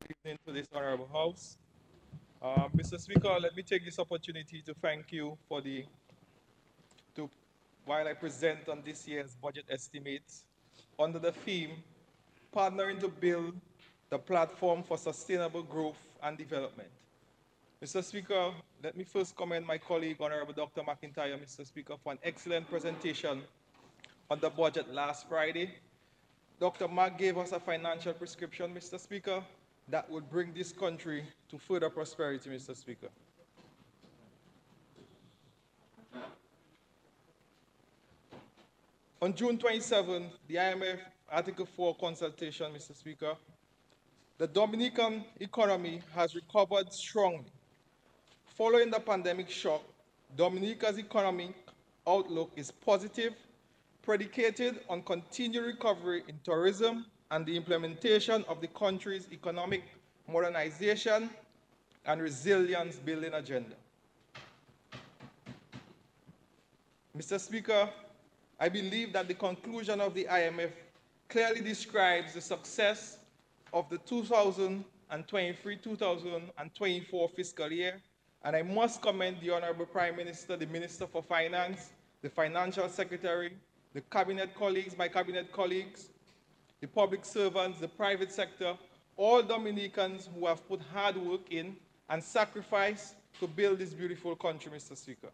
evening to this honorable house. Mr. Speaker, let me take this opportunity to thank you for to, while I present on this year's budget estimates under the theme, Partnering to Build the Platform for Sustainable Growth and Development. Mr. Speaker, let me first commend my colleague, Honorable Dr. McIntyre, Mr. Speaker, for an excellent presentation on the budget last Friday. Dr. Mack gave us a financial prescription, Mr. Speaker, that would bring this country to further prosperity, Mr. Speaker. On June 27, the IMF Article 4 consultation, Mr. Speaker, the Dominican economy has recovered strongly. Following the pandemic shock, Dominica's economic outlook is positive, predicated on continued recovery in tourism and the implementation of the country's economic modernization and resilience building agenda. Mr. Speaker, I believe that the conclusion of the IMF clearly describes the success of the 2023-2024 fiscal year, and I must commend the Honorable Prime Minister, the Minister for Finance, the Financial Secretary, the cabinet colleagues, my cabinet colleagues, the public servants, the private sector, all Dominicans who have put hard work in and sacrifice to build this beautiful country, Mr. Speaker.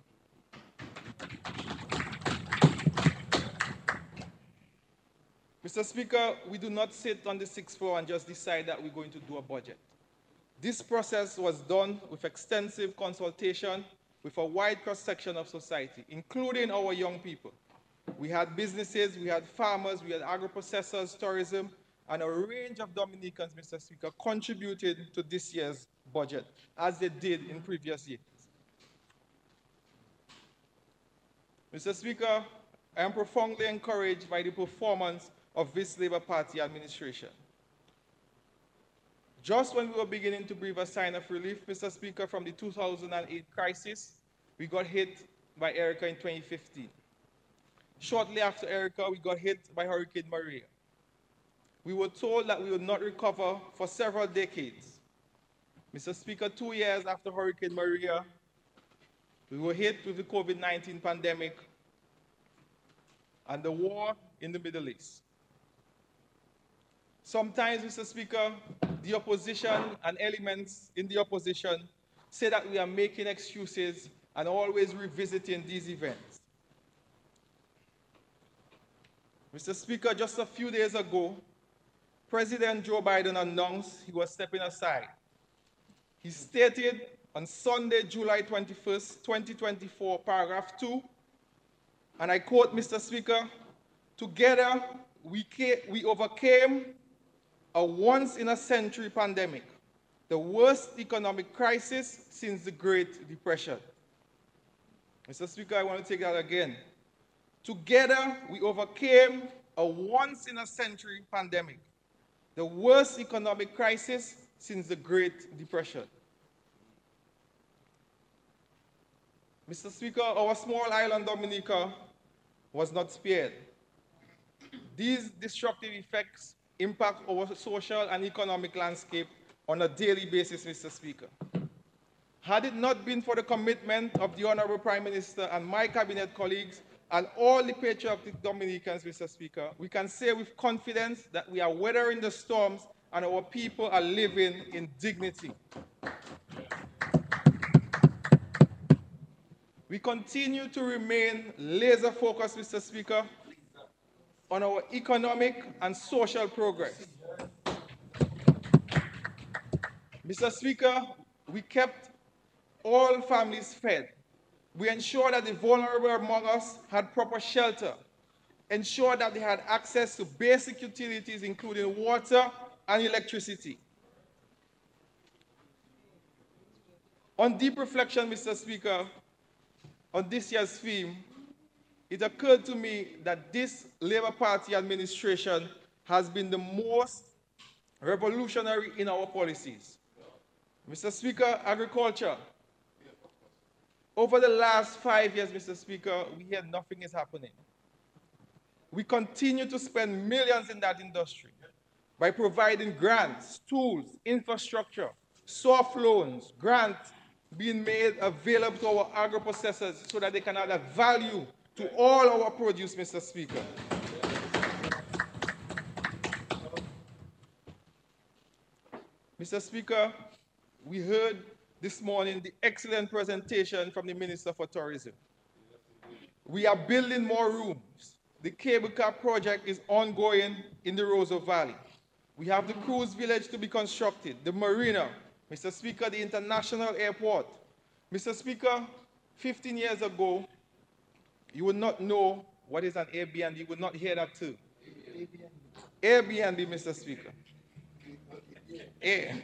Mr. Speaker, we do not sit on the sixth floor and just decide that we're going to do a budget. This process was done with extensive consultation with a wide cross-section of society, including our young people. We had businesses, we had farmers, we had agro-processors, tourism, and a range of Dominicans, Mr. Speaker, contributed to this year's budget, as they did in previous years. Mr. Speaker, I am profoundly encouraged by the performance of this Labour Party administration. Just when we were beginning to breathe a sign of relief, Mr. Speaker, from the 2008 crisis, we got hit by Erica in 2015. Shortly after Erica, we got hit by Hurricane Maria. We were told that we would not recover for several decades. Mr. Speaker, 2 years after Hurricane Maria, we were hit with the COVID-19 pandemic and the war in the Middle East. Sometimes, Mr. Speaker, the opposition and elements in the opposition say that we are making excuses and always revisiting these events. Mr. Speaker, just a few days ago, President Joe Biden announced he was stepping aside. He stated on Sunday, July 21st, 2024, paragraph 2, and I quote, Mr. Speaker, "Together we overcame a once-in-a-century pandemic, the worst economic crisis since the Great Depression." Mr. Speaker, I want to take that again. Together, we overcame a once-in-a-century pandemic, the worst economic crisis since the Great Depression. Mr. Speaker, our small island Dominica was not spared. These destructive effects impact our social and economic landscape on a daily basis, Mr. Speaker. Had it not been for the commitment of the Honorable Prime Minister and my cabinet colleagues and all the patriotic Dominicans, Mr. Speaker, we can say with confidence that we are weathering the storms and our people are living in dignity. We continue to remain laser focused, Mr. Speaker, on our economic and social progress. Mr. Speaker, we kept all families fed. We ensured that the vulnerable among us had proper shelter, ensured that they had access to basic utilities, including water and electricity. On deep reflection, Mr. Speaker, on this year's theme, it occurred to me that this Labour Party administration has been the most revolutionary in our policies. Mr. Speaker, agriculture. Over the last 5 years, Mr. Speaker, we hear nothing is happening. We continue to spend millions in that industry. by providing grants, tools, infrastructure, soft loans, grants being made available to our agro-processors so that they can add value to all our produce, Mr. Speaker. Mr. Speaker, we heard this morning the excellent presentation from the Minister for Tourism. We are building more rooms. The cable car project is ongoing in the Roseau Valley. We have the cruise village to be constructed, the marina, Mr. Speaker, the international airport. Mr. Speaker, 15 years ago, you would not know what is an Airbnb. You would not hear that too. Airbnb, Mr. Speaker. Air.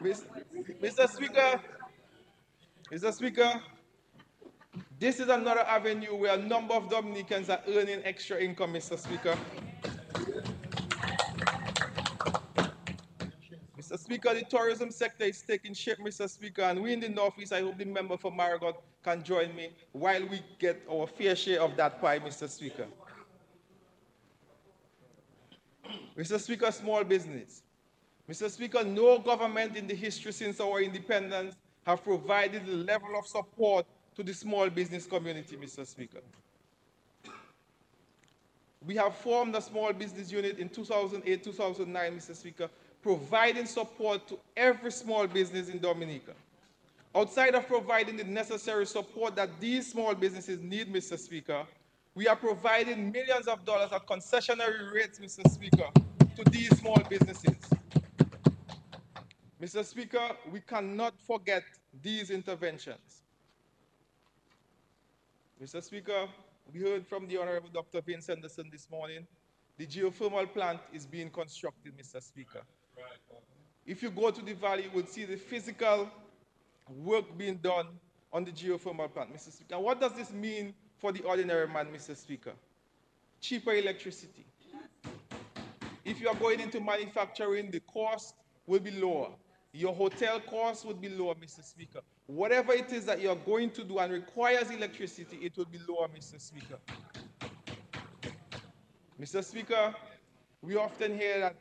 Mr. Speaker, Mr. Speaker, this is another avenue where a number of Dominicans are earning extra income, Mr. Speaker. Mr. Speaker, the tourism sector is taking shape, Mr. Speaker, and we in the Northeast, I hope the member for Marigot can join me while we get our fair share of that pie, Mr. Speaker. Mr. Speaker, small business. Mr. Speaker, no government in the history since our independence have provided the level of support to the small business community, Mr. Speaker. We have formed a small business unit in 2008-2009, Mr. Speaker, providing support to every small business in Dominica. Outside of providing the necessary support that these small businesses need, Mr. Speaker, we are providing millions of dollars at concessionary rates, Mr. Speaker, to these small businesses. Mr. Speaker, we cannot forget these interventions. Mr. Speaker, we heard from the Honorable Dr. Vince Henderson this morning. The geothermal plant is being constructed, Mr. Speaker. If you go to the valley, you will see the physical work being done on the geothermal plant, Mr. Speaker. What does this mean for the ordinary man, Mr. Speaker? Cheaper electricity. If you are going into manufacturing, the cost will be lower. Your hotel costs would be lower, Mr. Speaker. Whatever it is that you are going to do and requires electricity, it will be lower, Mr. Speaker. Mr. Speaker, we often hear that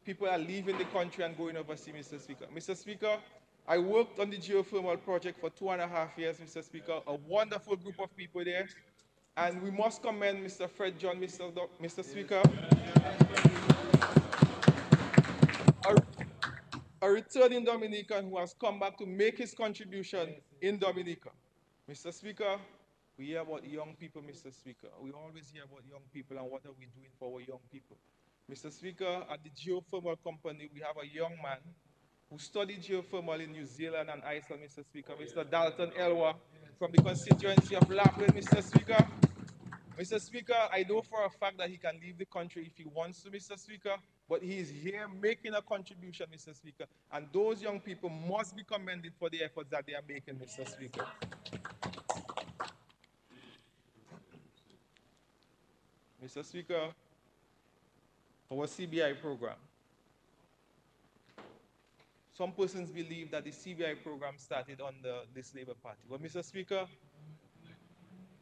people are leaving the country and going overseas, Mr. Speaker. Mr. Speaker, I worked on the geothermal project for 2.5 years, Mr. Speaker. A wonderful group of people there. And we must commend Mr. Fred John, Mr. Speaker. A returning Dominican who has come back to make his contribution in Dominica. Mr. Speaker, we hear about young people, Mr. Speaker. We always hear about young people and what are we doing for our young people. Mr. Speaker, at the geothermal company, we have a young man who studied geothermal in New Zealand and Iceland, Mr. Speaker, Mr. Dalton Elwa from the constituency of Lapland, Mr. Speaker. Mr. Speaker, I know for a fact that he can leave the country if he wants to, Mr. Speaker, but he is here making a contribution, Mr. Speaker, and those young people must be commended for the efforts that they are making, Mr. Speaker. Mr. Speaker, our CBI program. Some persons believe that the CBI program started under this Labour Party. But Mr. Speaker,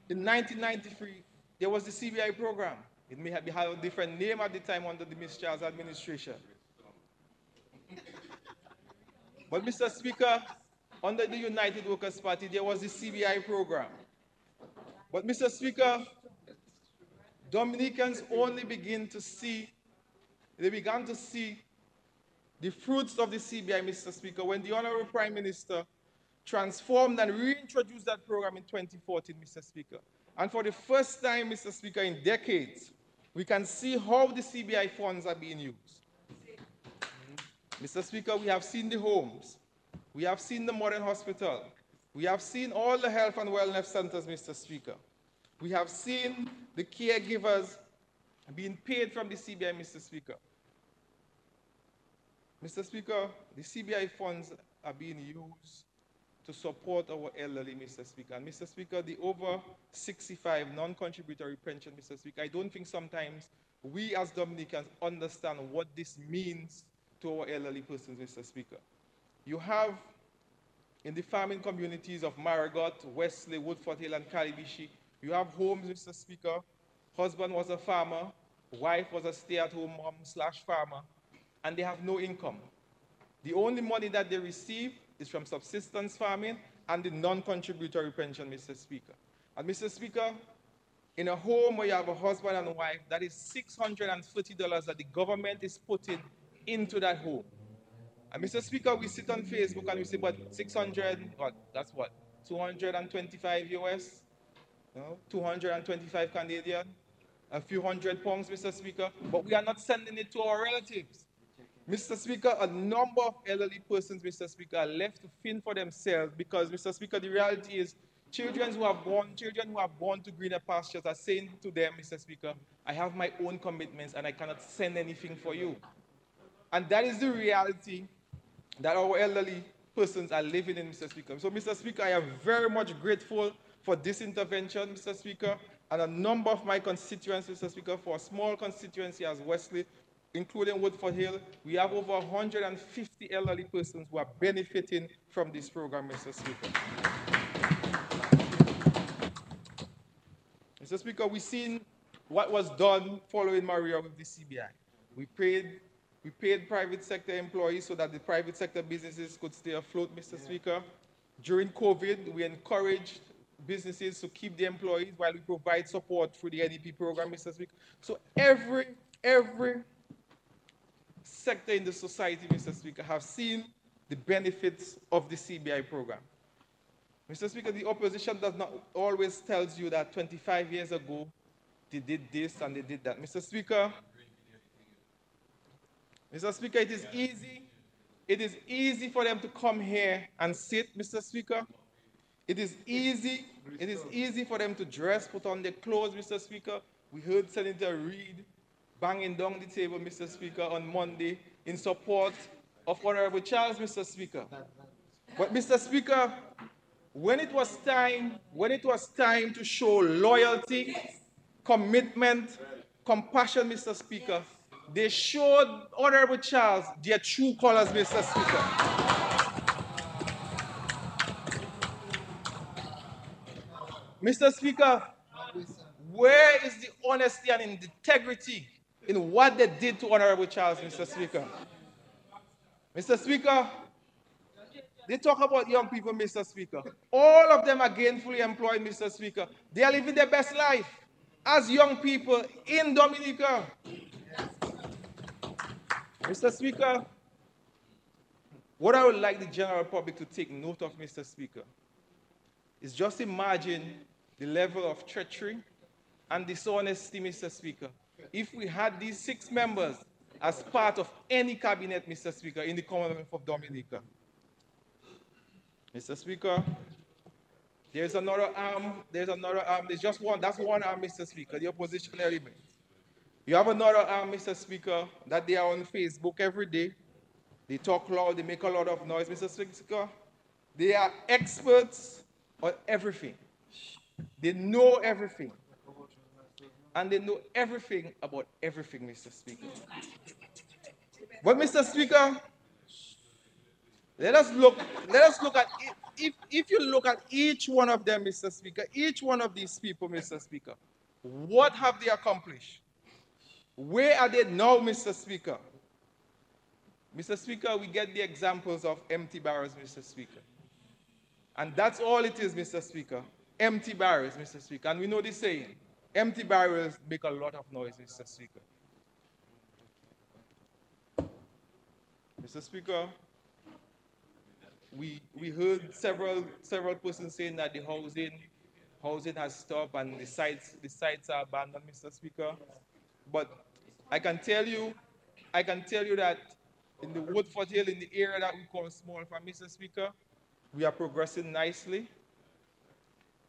in 1993, there was the CBI program. It may have had a different name at the time under the Ms. Charles administration. But Mr. Speaker, under the United Workers' Party, there was the CBI program. But Mr. Speaker, Dominicans only began to see the fruits of the CBI, Mr. Speaker, when the Honorable Prime Minister transformed and reintroduced that program in 2014, Mr. Speaker. And for the first time, Mr. Speaker, in decades, we can see how the CBI funds are being used. Mr. Speaker, we have seen the homes. We have seen the modern hospital. We have seen all the health and wellness centers, Mr. Speaker. We have seen the caregivers being paid from the CBI, Mr. Speaker. Mr. Speaker, the CBI funds are being used to support our elderly, Mr. Speaker. And Mr. Speaker, the over 65 non-contributory pension, Mr. Speaker, I don't think sometimes we as Dominicans understand what this means to our elderly persons, Mr. Speaker. You have in the farming communities of Marigot, Wesley, Woodford Hill, and Calibishi, you have homes, Mr. Speaker, Husband was a farmer, wife was a stay-at-home mom slash farmer, and they have no income. The only money that they receive is from subsistence farming and the non-contributory pension, Mr. Speaker. And Mr. Speaker, in a home where you have a husband and a wife, that is $630 that the government is putting into that home. And Mr. Speaker, we sit on Facebook and we say, but 600, what, that's what, 225 US, 225 Canadian, a few £100, Mr. Speaker, but we are not sending it to our relatives. Mr. Speaker, a number of elderly persons, Mr. Speaker, are left to fend for themselves because, Mr. Speaker, the reality is children who are born to greener pastures are saying to them, Mr. Speaker, I have my own commitments and I cannot send anything for you. And that is the reality that our elderly persons are living in, Mr. Speaker. So, Mr. Speaker, I am very much grateful for this intervention, Mr. Speaker, and a number of my constituents, Mr. Speaker, for a small constituency as Wesley, including Woodford Hill, we have over 150 elderly persons who are benefiting from this program, Mr. Speaker. Mr. Speaker, we've seen what was done following Maria with the CBI. We paid private sector employees so that the private sector businesses could stay afloat, Mr. Speaker. During COVID, we encouraged businesses to keep the employees while we provide support through the NEP program, Mr. Speaker. So every sector in the society, Mr. Speaker, have seen the benefits of the CBI program. Mr. Speaker, the opposition does not always tell you that 25 years ago they did this and they did that. Mr. Speaker, it is easy for them to come here and sit, Mr. Speaker. It is easy for them to dress, put on their clothes, Mr. Speaker. We heard Senator Reid banging down the table, Mr. Speaker, on Monday in support of Honorable Charles, Mr. Speaker. But, Mr. Speaker, when it was time to show loyalty, commitment, compassion, Mr. Speaker, they showed Honorable Charles their true colors, Mr. Speaker. Mr. Speaker, where is the honesty and integrity in what they did to Honorable Charles, Mr. Speaker? Mr. Speaker, they talk about young people, Mr. Speaker. All of them are gainfully employed, Mr. Speaker. They are living their best life as young people in Dominica. Mr. Speaker, what I would like the general public to take note of, Mr. Speaker, is just imagine the level of treachery and dishonesty, Mr. Speaker, if we had these 6 members as part of any cabinet, Mr. Speaker, in the Commonwealth of Dominica. Mr. Speaker, there's another arm, there's just one, that's one arm, Mr. Speaker, the opposition element. You have another arm, Mr. Speaker, that they are on Facebook every day. They talk loud, they make a lot of noise, Mr. Speaker. They are experts on everything. They know everything. And they know everything about everything, Mr. Speaker. But, Mr. Speaker, let us look at it. If you look at each one of them, Mr. Speaker, each one of these people, Mr. Speaker, what have they accomplished? Where are they now, Mr. Speaker? Mr. Speaker, we get the examples of empty barrels, Mr. Speaker. And that's all it is, Mr. Speaker. Empty barrels, Mr. Speaker. And we know the saying, empty barrels make a lot of noise, Mr. Speaker. Mr. Speaker, we heard several persons saying that the housing has stopped and the sites are abandoned, Mr. Speaker. But I can tell you that in the Woodford Hill, in the area that we call Small Farm, Mr. Speaker, we are progressing nicely.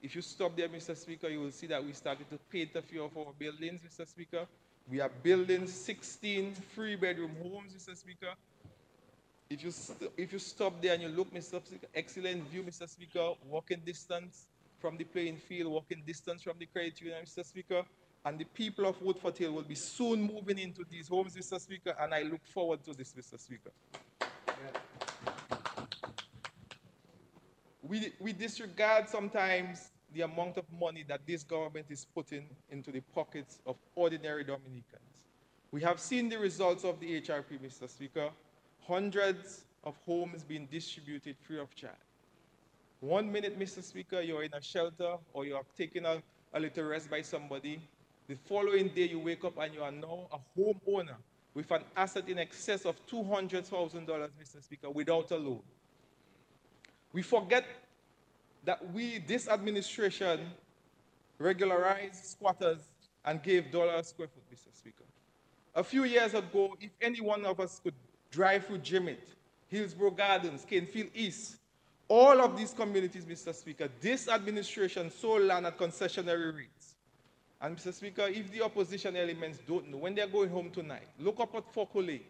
If you stop there, Mr. Speaker, you will see that we started to paint a few of our buildings, Mr. Speaker. We are building 16 3-bedroom homes, Mr. Speaker. If you stop there and you look, Mr. Speaker, excellent view, Mr. Speaker, walking distance from the playing field, walking distance from the credit union, Mr. Speaker. And the people of Woodford Hill will be soon moving into these homes, Mr. Speaker, and I look forward to this, Mr. Speaker. Yeah. We disregard sometimes the amount of money that this government is putting into the pockets of ordinary Dominicans. We have seen the results of the HRP, Mr. Speaker. Hundreds of homes being distributed free of charge. 1 minute, Mr. Speaker, you're in a shelter or you're taking a little rest by somebody. The following day, you wake up and you are now a homeowner with an asset in excess of $200,000, Mr. Speaker, without a loan. We forget that this administration, regularized squatters and gave $1 a square foot, Mr. Speaker. A few years ago, if any one of us could drive through Jimmet, Hillsborough Gardens, Canefield East, all of these communities, Mr. Speaker, this administration sold land at concessionary rates. And Mr. Speaker, if the opposition elements don't know, when they're going home tonight, look up at Fokole,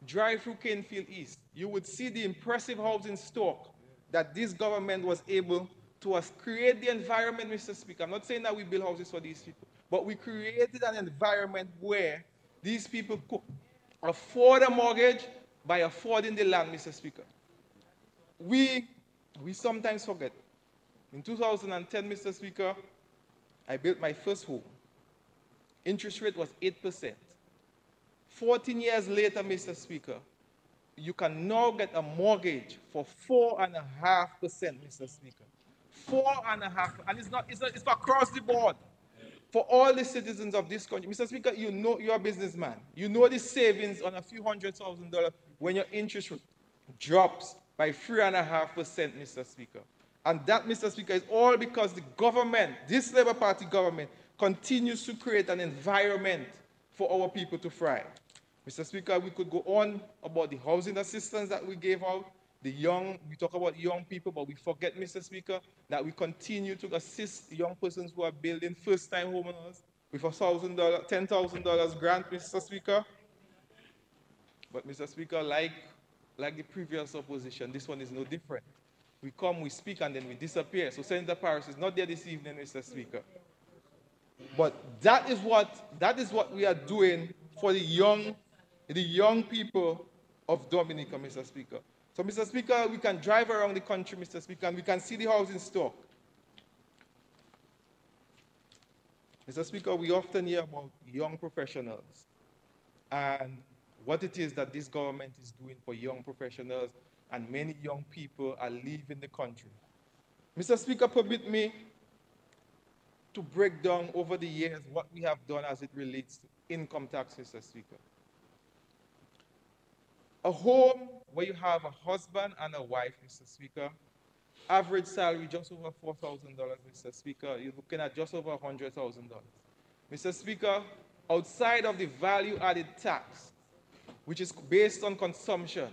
drive through Canefield East, you would see the impressive housing stock that this government was able to create the environment, Mr. Speaker. I'm not saying that we build houses for these people, but we created an environment where these people could afford a mortgage by affording the land, Mr. Speaker. We sometimes forget. In 2010, Mr. Speaker, I built my first home. Interest rate was 8%. 14 years later, Mr. Speaker, you can now get a mortgage for 4.5%, Mr. Speaker. 4.5%, and it's across the board. For all the citizens of this country. Mr. Speaker, you know you're a businessman. You know the savings on a few $100,000 when your interest rate drops by 3.5%, Mr. Speaker. And that, Mr. Speaker, is all because the government, this Labour Party government, continues to create an environment for our people to thrive. Mr. Speaker, we could go on about the housing assistance that we gave out, we talk about young people, but we forget, Mr. Speaker, that we continue to assist young persons who are building first-time homeowners with a $10,000 grant, Mr. Speaker. But, Mr. Speaker, like the previous opposition, this one is no different. We come, we speak, and then we disappear. So Senator Paris is not there this evening, Mr. Speaker. But that is what we are doing for the young people of Dominica, Mr. Speaker. So, Mr. Speaker, we can drive around the country, Mr. Speaker, and we can see the housing stock. Mr. Speaker, we often hear about young professionals and what it is that this government is doing for young professionals, and many young people are leaving the country. Mr. Speaker, permit me to break down over the years what we have done as it relates to income tax, Mr. Speaker. A home where you have a husband and a wife, Mr. Speaker, average salary just over $4,000, Mr. Speaker, you're looking at just over $100,000. Mr. Speaker, outside of the value-added tax, which is based on consumption,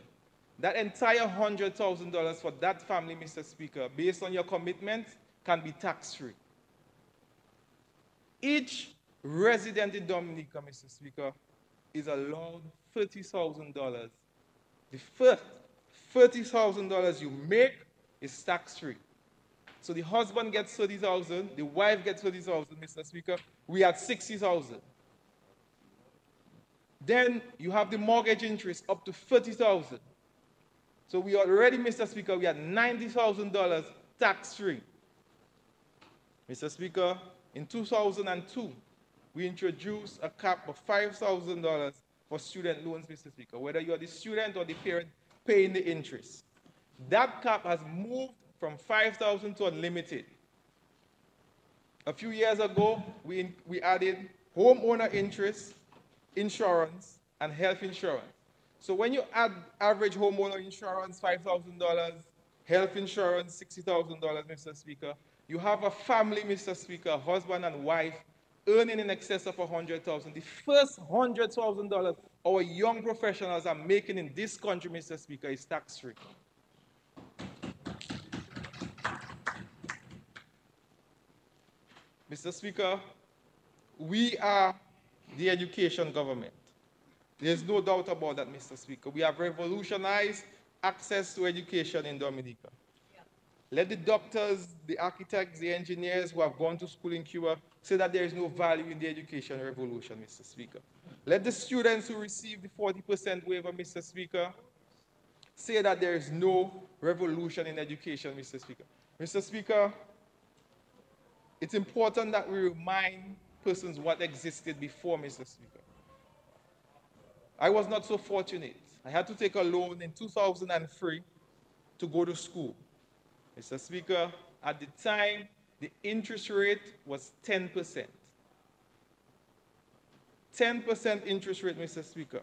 that entire $100,000 for that family, Mr. Speaker, based on your commitment, can be tax-free. Each resident in Dominica, Mr. Speaker, is allowed $30,000. The first $30,000 you make is tax-free. So the husband gets $30,000, the wife gets $30,000, Mr. Speaker. We had $60,000. Then you have the mortgage interest up to $30,000. So we already, Mr. Speaker, we had $90,000 tax-free. Mr. Speaker, in 2002, we introduced a cap of $5,000 for student loans, Mr. Speaker, whether you're the student or the parent paying the interest. That cap has moved from $5,000 to unlimited. A few years ago, we added homeowner interest, insurance, and health insurance. So when you add average homeowner insurance, $5,000, health insurance, $60,000, Mr. Speaker, you have a family, Mr. Speaker, husband and wife, earning in excess of $100,000. The first $100,000 our young professionals are making in this country, Mr. Speaker, is tax-free. Mr. Speaker, we are the education government. There's no doubt about that, Mr. Speaker. We have revolutionized access to education in Dominica. Let the doctors, the architects, the engineers who have gone to school in Cuba say that there is no value in the education revolution, Mr. Speaker. Let the students who receive the 40% waiver, Mr. Speaker, say that there is no revolution in education, Mr. Speaker. Mr. Speaker, it's important that we remind persons what existed before, Mr. Speaker. I was not so fortunate. I had to take a loan in 2003 to go to school. Mr. Speaker, at the time, the interest rate was 10%. 10% interest rate, Mr. Speaker.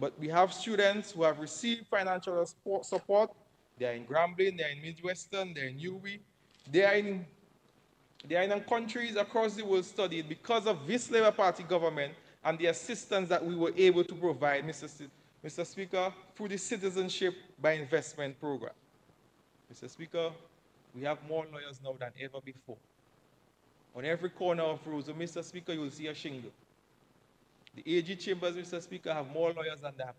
But we have students who have received financial support. They are in Grambling, they are in Midwestern, they are in UWI. They are in countries across the world studied because of this Labour Party government and the assistance that we were able to provide, Mr. Speaker, through the Citizenship by Investment program. Mr. Speaker, we have more lawyers now than ever before. On every corner of roads, Mr. Speaker, you will see a shingle. The AG chambers, Mr. Speaker, have more lawyers than they have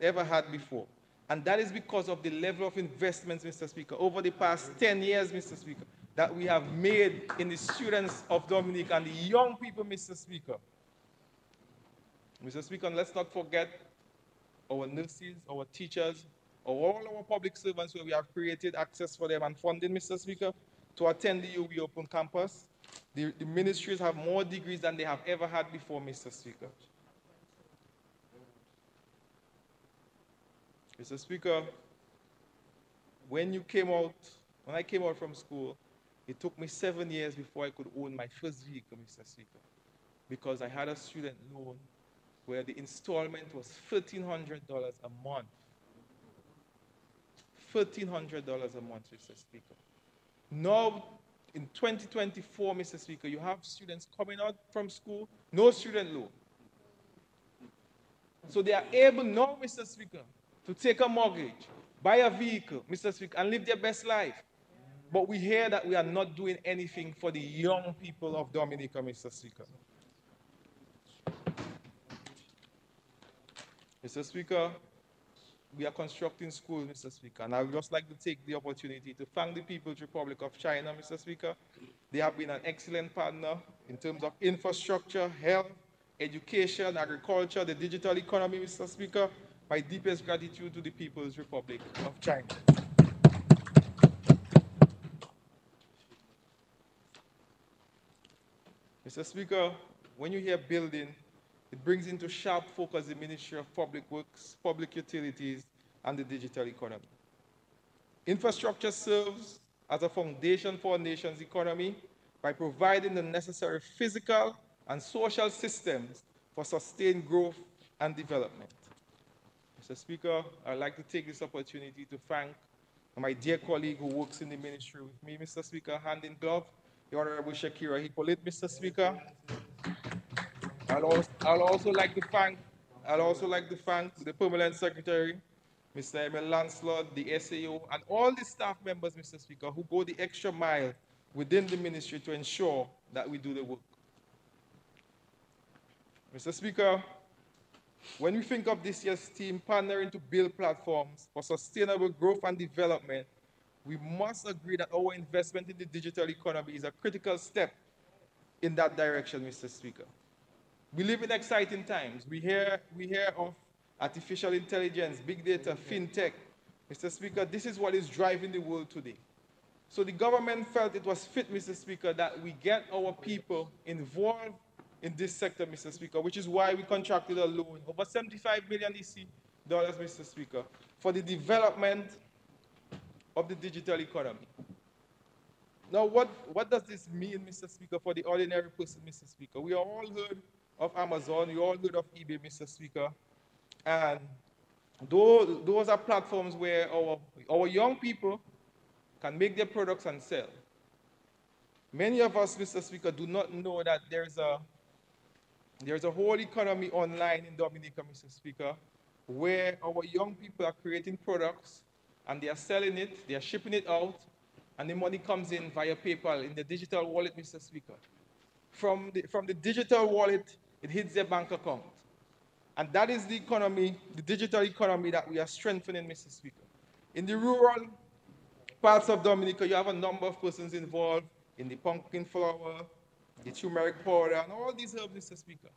ever had before. And that is because of the level of investments, Mr. Speaker, over the past 10 years, Mr. Speaker, that we have made in the students of Dominica and the young people, Mr. Speaker. Mr. Speaker, and let's not forget our nurses, our teachers, all our public servants where we have created access for them and funding, Mr. Speaker, to attend the UWI Open Campus. The ministries have more degrees than they have ever had before, Mr. Speaker. Mr. Speaker, when I came out from school, it took me 7 years before I could own my first vehicle, Mr. Speaker, because I had a student loan where the installment was $1,300 a month. $1,300 a month, Mr. Speaker. Now, in 2024, Mr. Speaker, you have students coming out from school, no student loan. So they are able now, Mr. Speaker, to take a mortgage, buy a vehicle, Mr. Speaker, and live their best life. But we hear that we are not doing anything for the young people of Dominica, Mr. Speaker. Mr. Speaker, we are constructing schools, Mr. Speaker, and I would just like to take the opportunity to thank the People's Republic of China, Mr. Speaker. They have been an excellent partner in terms of infrastructure, health, education, agriculture, the digital economy, Mr. Speaker. My deepest gratitude to the People's Republic of China. Mr. Speaker, when you hear building, it brings into sharp focus the Ministry of Public Works, Public Utilities, and the digital economy. Infrastructure serves as a foundation for a nation's economy by providing the necessary physical and social systems for sustained growth and development. Mr. Speaker, I'd like to take this opportunity to thank my dear colleague who works in the ministry with me, Mr. Speaker, hand in glove, the Honorable Shakira Hippolyte, Mr. Speaker. I'll also like to thank the Permanent Secretary, Mr. Emil Lancelot, the SAO, and all the staff members, Mr. Speaker, who go the extra mile within the ministry to ensure that we do the work. Mr. Speaker, when we think of this year's team partnering to build platforms for sustainable growth and development, we must agree that our investment in the digital economy is a critical step in that direction, Mr. Speaker. We live in exciting times. We hear of artificial intelligence, big data, fintech. Mr. Speaker, this is what is driving the world today. So the government felt it was fit, Mr. Speaker, that we get our people involved in this sector, Mr. Speaker, which is why we contracted a loan, over 75 million EC dollars, Mr. Speaker, for the development of the digital economy. Now, what does this mean, Mr. Speaker, for the ordinary person, Mr. Speaker? We all heard of Amazon, we all heard of eBay, Mr. Speaker, and those are platforms where our young people can make their products and sell. Many of us, Mr. Speaker, do not know that there's a whole economy online in Dominica, Mr. Speaker, where our young people are creating products and they are selling it, they are shipping it out, and the money comes in via PayPal in the digital wallet, Mr. Speaker. From the digital wallet, it hits their bank account. And that is the economy, the digital economy that we are strengthening, Mr. Speaker. In the rural parts of Dominica, you have a number of persons involved in the pumpkin flower, the turmeric powder, and all these herbs, Mr. Speaker.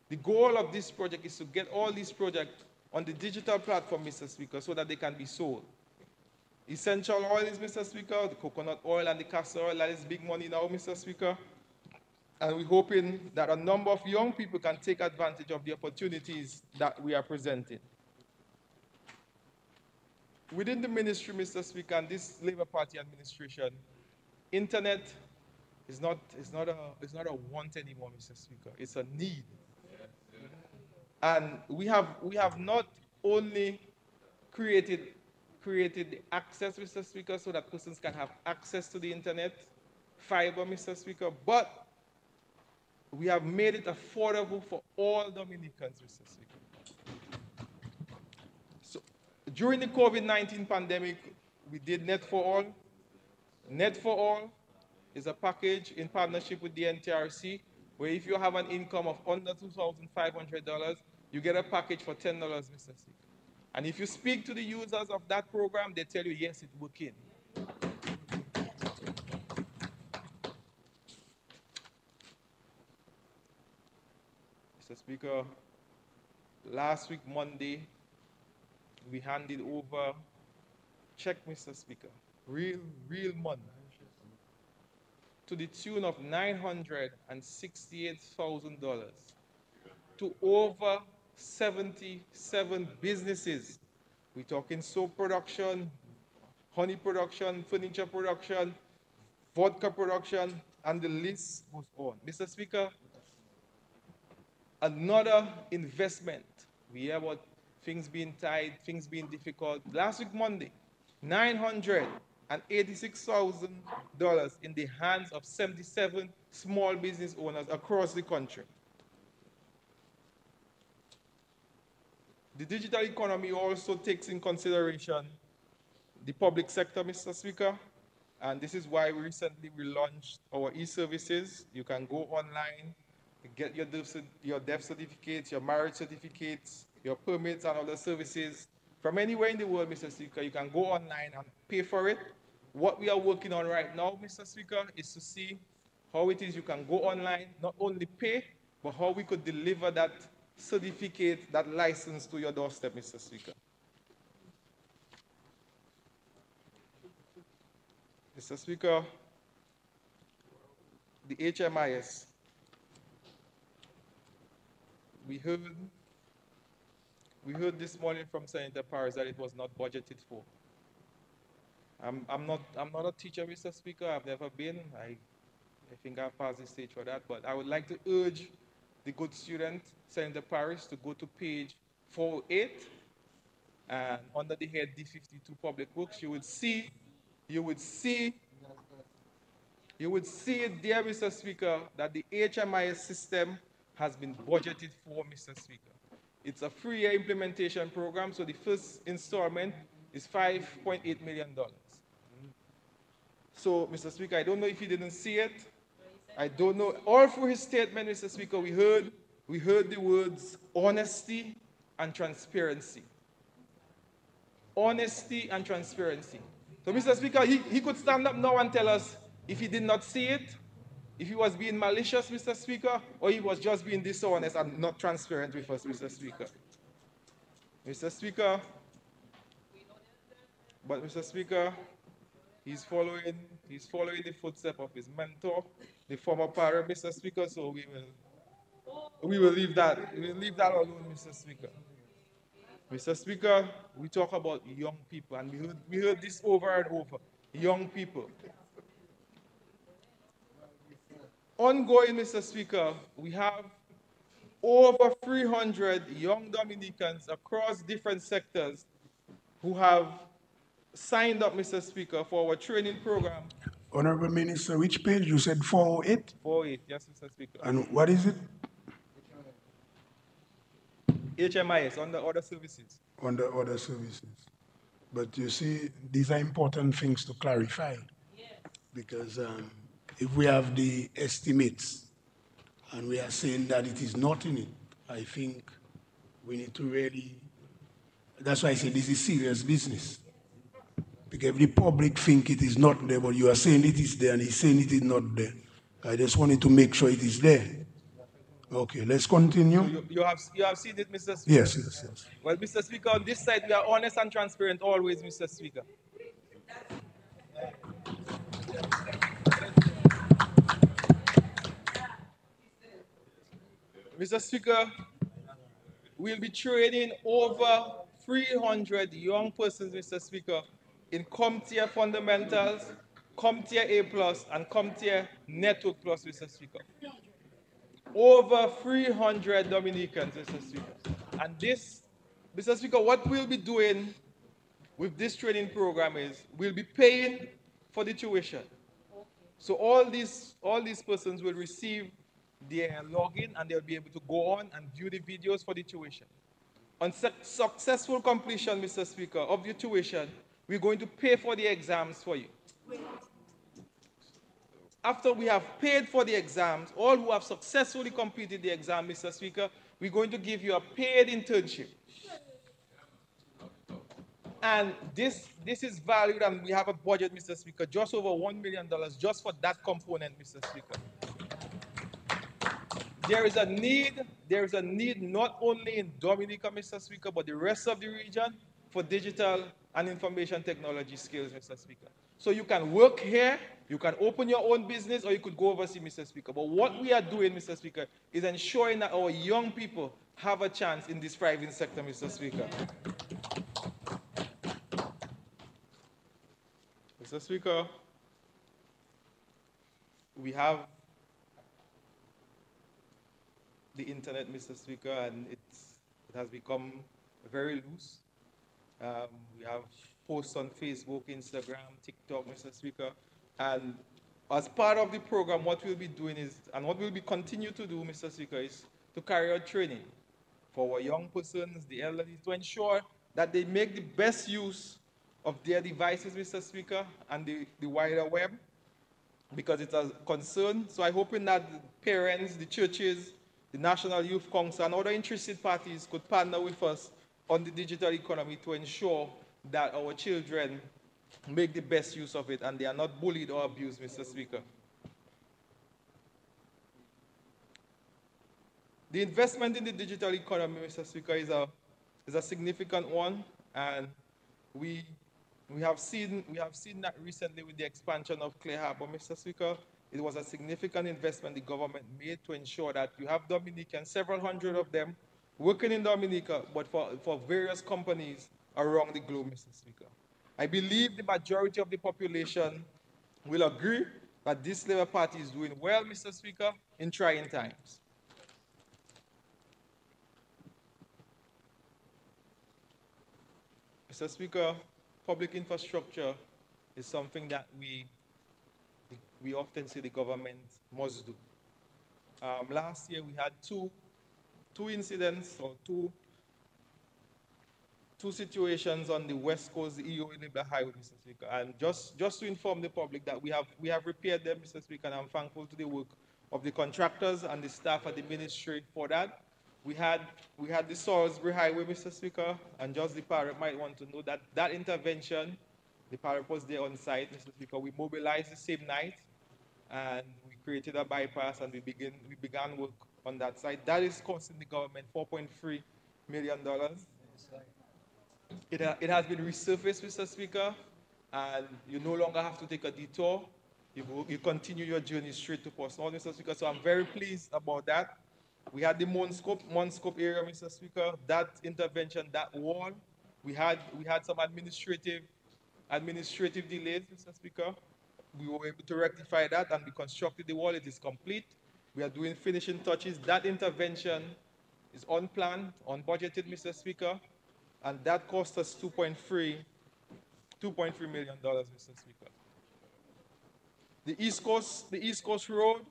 The goal of this project is to get all these projects on the digital platform, Mr. Speaker, so that they can be sold. Essential oils, Mr. Speaker, the coconut oil and the castor oil, that is big money now, Mr. Speaker. And we're hoping that a number of young people can take advantage of the opportunities that we are presenting. Within the ministry, Mr. Speaker, and this Labour Party administration, internet is not a want anymore, Mr. Speaker. It's a need. And we have not only created the access, Mr. Speaker, so that persons can have access to the internet, fiber, Mr. Speaker, but we have made it affordable for all Dominicans, Mr. Speaker. So during the COVID-19 pandemic, we did Net for All. Net for All is a package in partnership with the NTRC, where if you have an income of under $2,500, you get a package for $10, Mr. Speaker. And if you speak to the users of that program, they tell you, yes, it's working. Mr. Speaker, last week, Monday, we handed over check, Mr. Speaker, real money, to the tune of $968,000 to over 77 businesses. We're talking soap production, honey production, furniture production, vodka production, and the list goes on. Mr. Speaker, another investment. We hear about things being tight, things being difficult. Last week, Monday, $986,000 in the hands of 77 small business owners across the country. The digital economy also takes in consideration the public sector, Mr. Speaker, and this is why we recently relaunched our e-services. You can go online, get your death certificates, your marriage certificates, your permits and other services from anywhere in the world, Mr. Speaker. You can go online and pay for it. What we are working on right now, Mr. Speaker, is to see how it is you can go online, not only pay, but how we could deliver that certificate, that license to your doorstep, Mr. Speaker. Mr. Speaker, the HMIS, we heard this morning from Senator Paris that it was not budgeted for. I'm not a teacher, Mr. Speaker. I've never been. I think I've passed the stage for that, but I would like to urge the good student, Senator Paris, to go to page 408, and under the head D52 Public Works, you would see it there, Mr. Speaker, that the HMIS system has been budgeted for, Mr. Speaker. It's a 3-year implementation program, so the first installment is $5.8 million. So, Mr. Speaker, I don't know if you didn't see it. I don't know. All through his statement, Mr. Speaker, we heard the words honesty and transparency. Honesty and transparency. So, Mr. Speaker, he could stand up now and tell us if he did not see it, if he was being malicious, Mr. Speaker, or he was just being dishonest and not transparent with us, Mr. Speaker. Mr. Speaker, but Mr. Speaker, he's following the footsteps of his mentor, the former parent, Mr. Speaker, so we will leave that alone, Mr. Speaker. Mr. Speaker, we talk about young people, and we heard this over and over. Young people. Ongoing, Mr. Speaker, we have over 300 young Dominicans across different sectors who have signed up, Mr. Speaker, for our training program. Honorable Minister, which page? You said 408? 408, yes, Mr. Speaker. And what is it? HMIS, under other services. Under other services. But you see, these are important things to clarify. Yes. Because if we have the estimates and we are saying that it is not in it, I think we need to really, that's why I say this is serious business. Because if the public think it is not there, but you are saying it is there and he's saying it is not there, I just wanted to make sure it is there. Okay, let's continue. So you have seen it, Mr. Speaker? Yes. Well, Mr. Speaker, on this side, we are honest and transparent always, Mr. Speaker. Mr. Speaker, we'll be training over 300 young persons, Mr. Speaker, in CompTIA fundamentals, CompTIA A+, and CompTIA Network Plus, Mr. Speaker. Over 300 Dominicans, Mr. Speaker. And this, Mr. Speaker, what we'll be doing with this training program is we'll be paying for the tuition. So all these persons will receive their login and they'll be able to go on and view the videos for the tuition. On successful completion, Mr. Speaker, of your tuition, we're going to pay for the exams for you. After we have paid for the exams, all who have successfully completed the exam, Mr. Speaker, we're going to give you a paid internship. And this is valued, and we have a budget, Mr. Speaker, just over $1 million just for that component, Mr. Speaker. There is a need not only in Dominica, Mr. Speaker, but the rest of the region for digital and information technology skills, Mr. Speaker. So you can work here, you can open your own business, or you could go overseas, Mr. Speaker. But what we are doing, Mr. Speaker, is ensuring that our young people have a chance in this thriving sector, Mr. Speaker. Mr. Speaker, we have the internet, Mr. Speaker, and it has become very loose. We have posts on Facebook, Instagram, TikTok, Mr. Speaker. And as part of the program, what we'll be doing is, and what we'll be continue to do, Mr. Speaker, is to carry out training for our young persons, the elderly, to ensure that they make the best use of their devices, Mr. Speaker, and the wider web, because it's a concern. So I'm hoping that the parents, the churches, the National Youth Council, and other interested parties could partner with us on the digital economy to ensure that our children make the best use of it and they are not bullied or abused, Mr. Speaker. The investment in the digital economy, Mr. Speaker, is a significant one, and we have seen that recently with the expansion of Clay Harbor, Mr. Speaker. It was a significant investment the government made to ensure that you have Dominicans, several hundred of them, working in Dominica, but for various companies around the globe, Mr. Speaker. I believe the majority of the population will agree that this Labour Party is doing well, Mr. Speaker, in trying times. Mr. Speaker, public infrastructure is something that we often say the government must do. Last year we had two incidents or two situations on the West Coast, the EO Enabler Highway, Mr. Speaker. And just to inform the public that we have repaired them, Mr. Speaker, and I'm thankful to the work of the contractors and the staff at the ministry for that. We had the Salisbury Highway, Mr. Speaker, and just the parrot might want to know that that intervention, the parrot was there on site, Mr. Speaker. We mobilized the same night, and we created a bypass, and we began work on that site. That is costing the government $4.3 million. It has been resurfaced, Mr. Speaker, and you no longer have to take a detour. You continue your journey straight to Port North, Mr. Speaker. So I'm very pleased about that. We had the Monscope area, Mr. Speaker. That intervention, that wall, we had some administrative delays, Mr. Speaker. We were able to rectify that, and we constructed the wall. It is complete. We are doing finishing touches. That intervention is on plan, on budgeted, Mr. Speaker, and that cost us $2.3 million, Mr. Speaker. The East Coast Road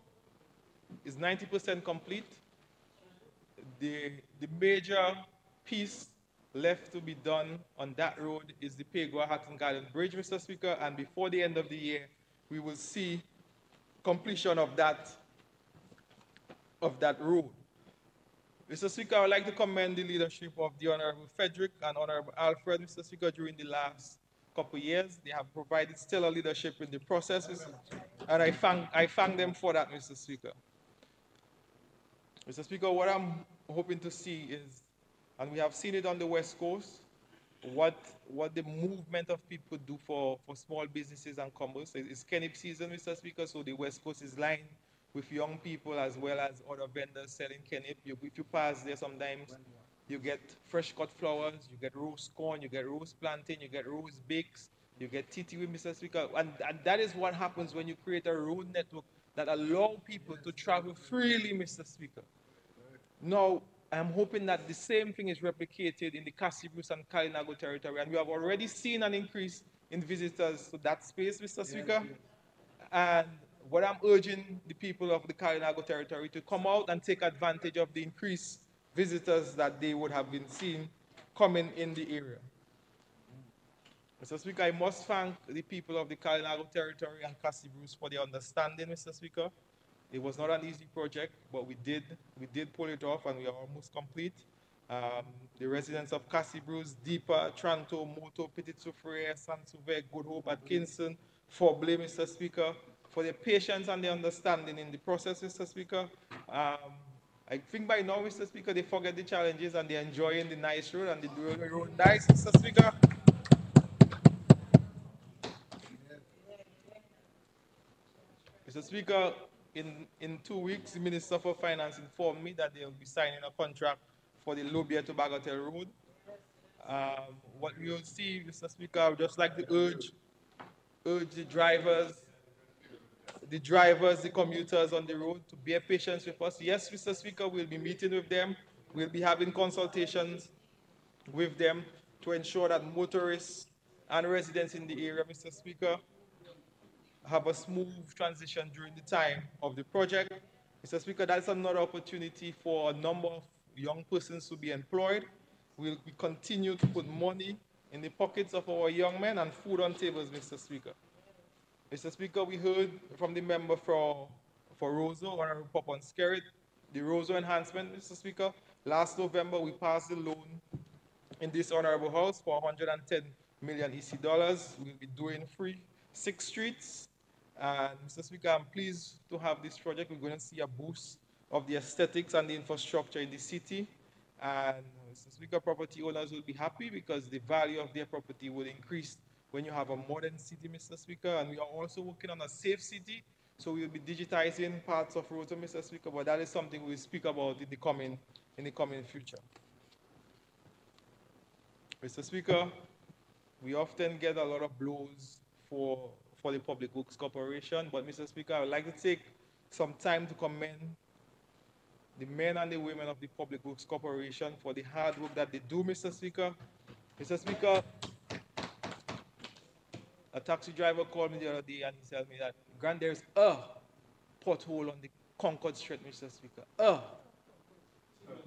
is 90% complete. The major piece left to be done on that road is the Pegua-Hatton Garden Bridge, Mr. Speaker, and before the end of the year, we will see completion of that road. Mr. Speaker, I would like to commend the leadership of the Honorable Frederick and Honorable Alfred, Mr. Speaker, during the last couple of years. They have provided stellar leadership in the process, and I thank them for that, Mr. Speaker. Mr. Speaker, what I'm hoping to see is, and we have seen it on the West Coast, what what the movement of people do for small businesses and commerce. It's Kenny season, Mr. Speaker, so the West Coast is lined with young people as well as other vendors selling Kenny. If you pass there sometimes, you get fresh cut flowers, you get roast corn, you get roast plantain, you get roast bakes, you get titi with Mr. Speaker. And that is what happens when you create a road network that allow people to travel freely, Mr. Speaker. Now, I'm hoping that the same thing is replicated in the Cassibrus and Kalinago territory, and we have already seen an increase in visitors to that space, Mr. Speaker. And what I'm urging the people of the Kalinago territory to come out and take advantage of the increased visitors that they would have been seen coming in the area. Mr. Speaker, I must thank the people of the Kalinago territory and Cassibrus for their understanding, Mr. Speaker. It was not an easy project, but we did pull it off, and we are almost complete. The residents of Cassibrus, Deepa, Tranto, Moto, Petit Soufriere, San Souve, Good Hope, Atkinson, Forblay, Mr. Speaker, for their patience and their understanding in the process, Mr. Speaker. I think by now, Mr. Speaker, they forget the challenges and they're enjoying the nice road and they do the road nice, Mr. Speaker. Mr. Speaker, in 2 weeks, the Minister for Finance informed me that they will be signing a contract for the Lobia to Bagatelle Road. What we will see, Mr. Speaker, I would just like to urge the commuters on the road to bear patience with us. Yes, Mr. Speaker, we'll be meeting with them. We'll be having consultations with them to ensure that motorists and residents in the area, Mr. Speaker, have a smooth transition during the time of the project. Mr. Speaker, that's another opportunity for a number of young persons to be employed. We continue to put money in the pockets of our young men and food on tables, Mr. Speaker. Mr. Speaker, we heard from the member for Roseau, Honorable Popon Skerrit, the Roseau enhancement, Mr. Speaker. Last November, we passed the loan in this honorable house for 110 million EC dollars. We'll be doing free 6 streets. And Mr. Speaker, I'm pleased to have this project. We're going to see a boost of the aesthetics and the infrastructure in the city. And Mr. Speaker, property owners will be happy because the value of their property will increase when you have a modern city, Mr. Speaker. And we are also working on a safe city. So we'll be digitizing parts of roads, Mr. Speaker, but that is something we'll speak about in the coming future. Mr. Speaker, we often get a lot of blows for the Public Works Corporation, but Mr. Speaker, I would like to take some time to commend the men and the women of the Public Works Corporation for the hard work that they do, Mr. Speaker. Mr. Speaker, a taxi driver called me the other day and he told me that, Grant, there's a pothole on the Concord Street, Mr. Speaker.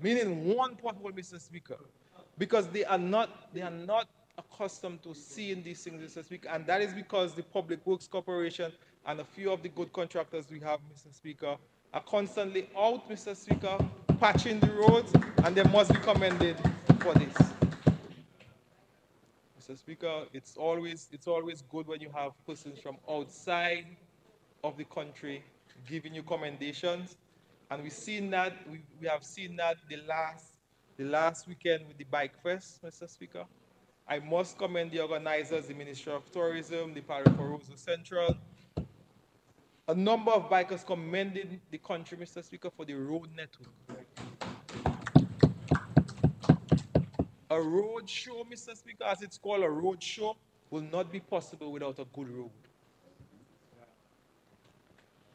Meaning one pothole, Mr. Speaker. Because they are not accustomed to seeing these things, Mr. Speaker, and that is because the Public Works Corporation and a few of the good contractors we have, Mr. Speaker, are constantly out, Mr. Speaker, patching the roads, and they must be commended for this. Mr. Speaker, it's always good when you have persons from outside of the country giving you commendations, and we have seen that the last weekend with the Bike Fest, Mr. Speaker. I must commend the organizers, the Ministry of Tourism, the Parish for Roseau Central. A number of bikers commended the country, Mr. Speaker, for the road network. A road show, Mr. Speaker, as it's called, a road show, will not be possible without a good road.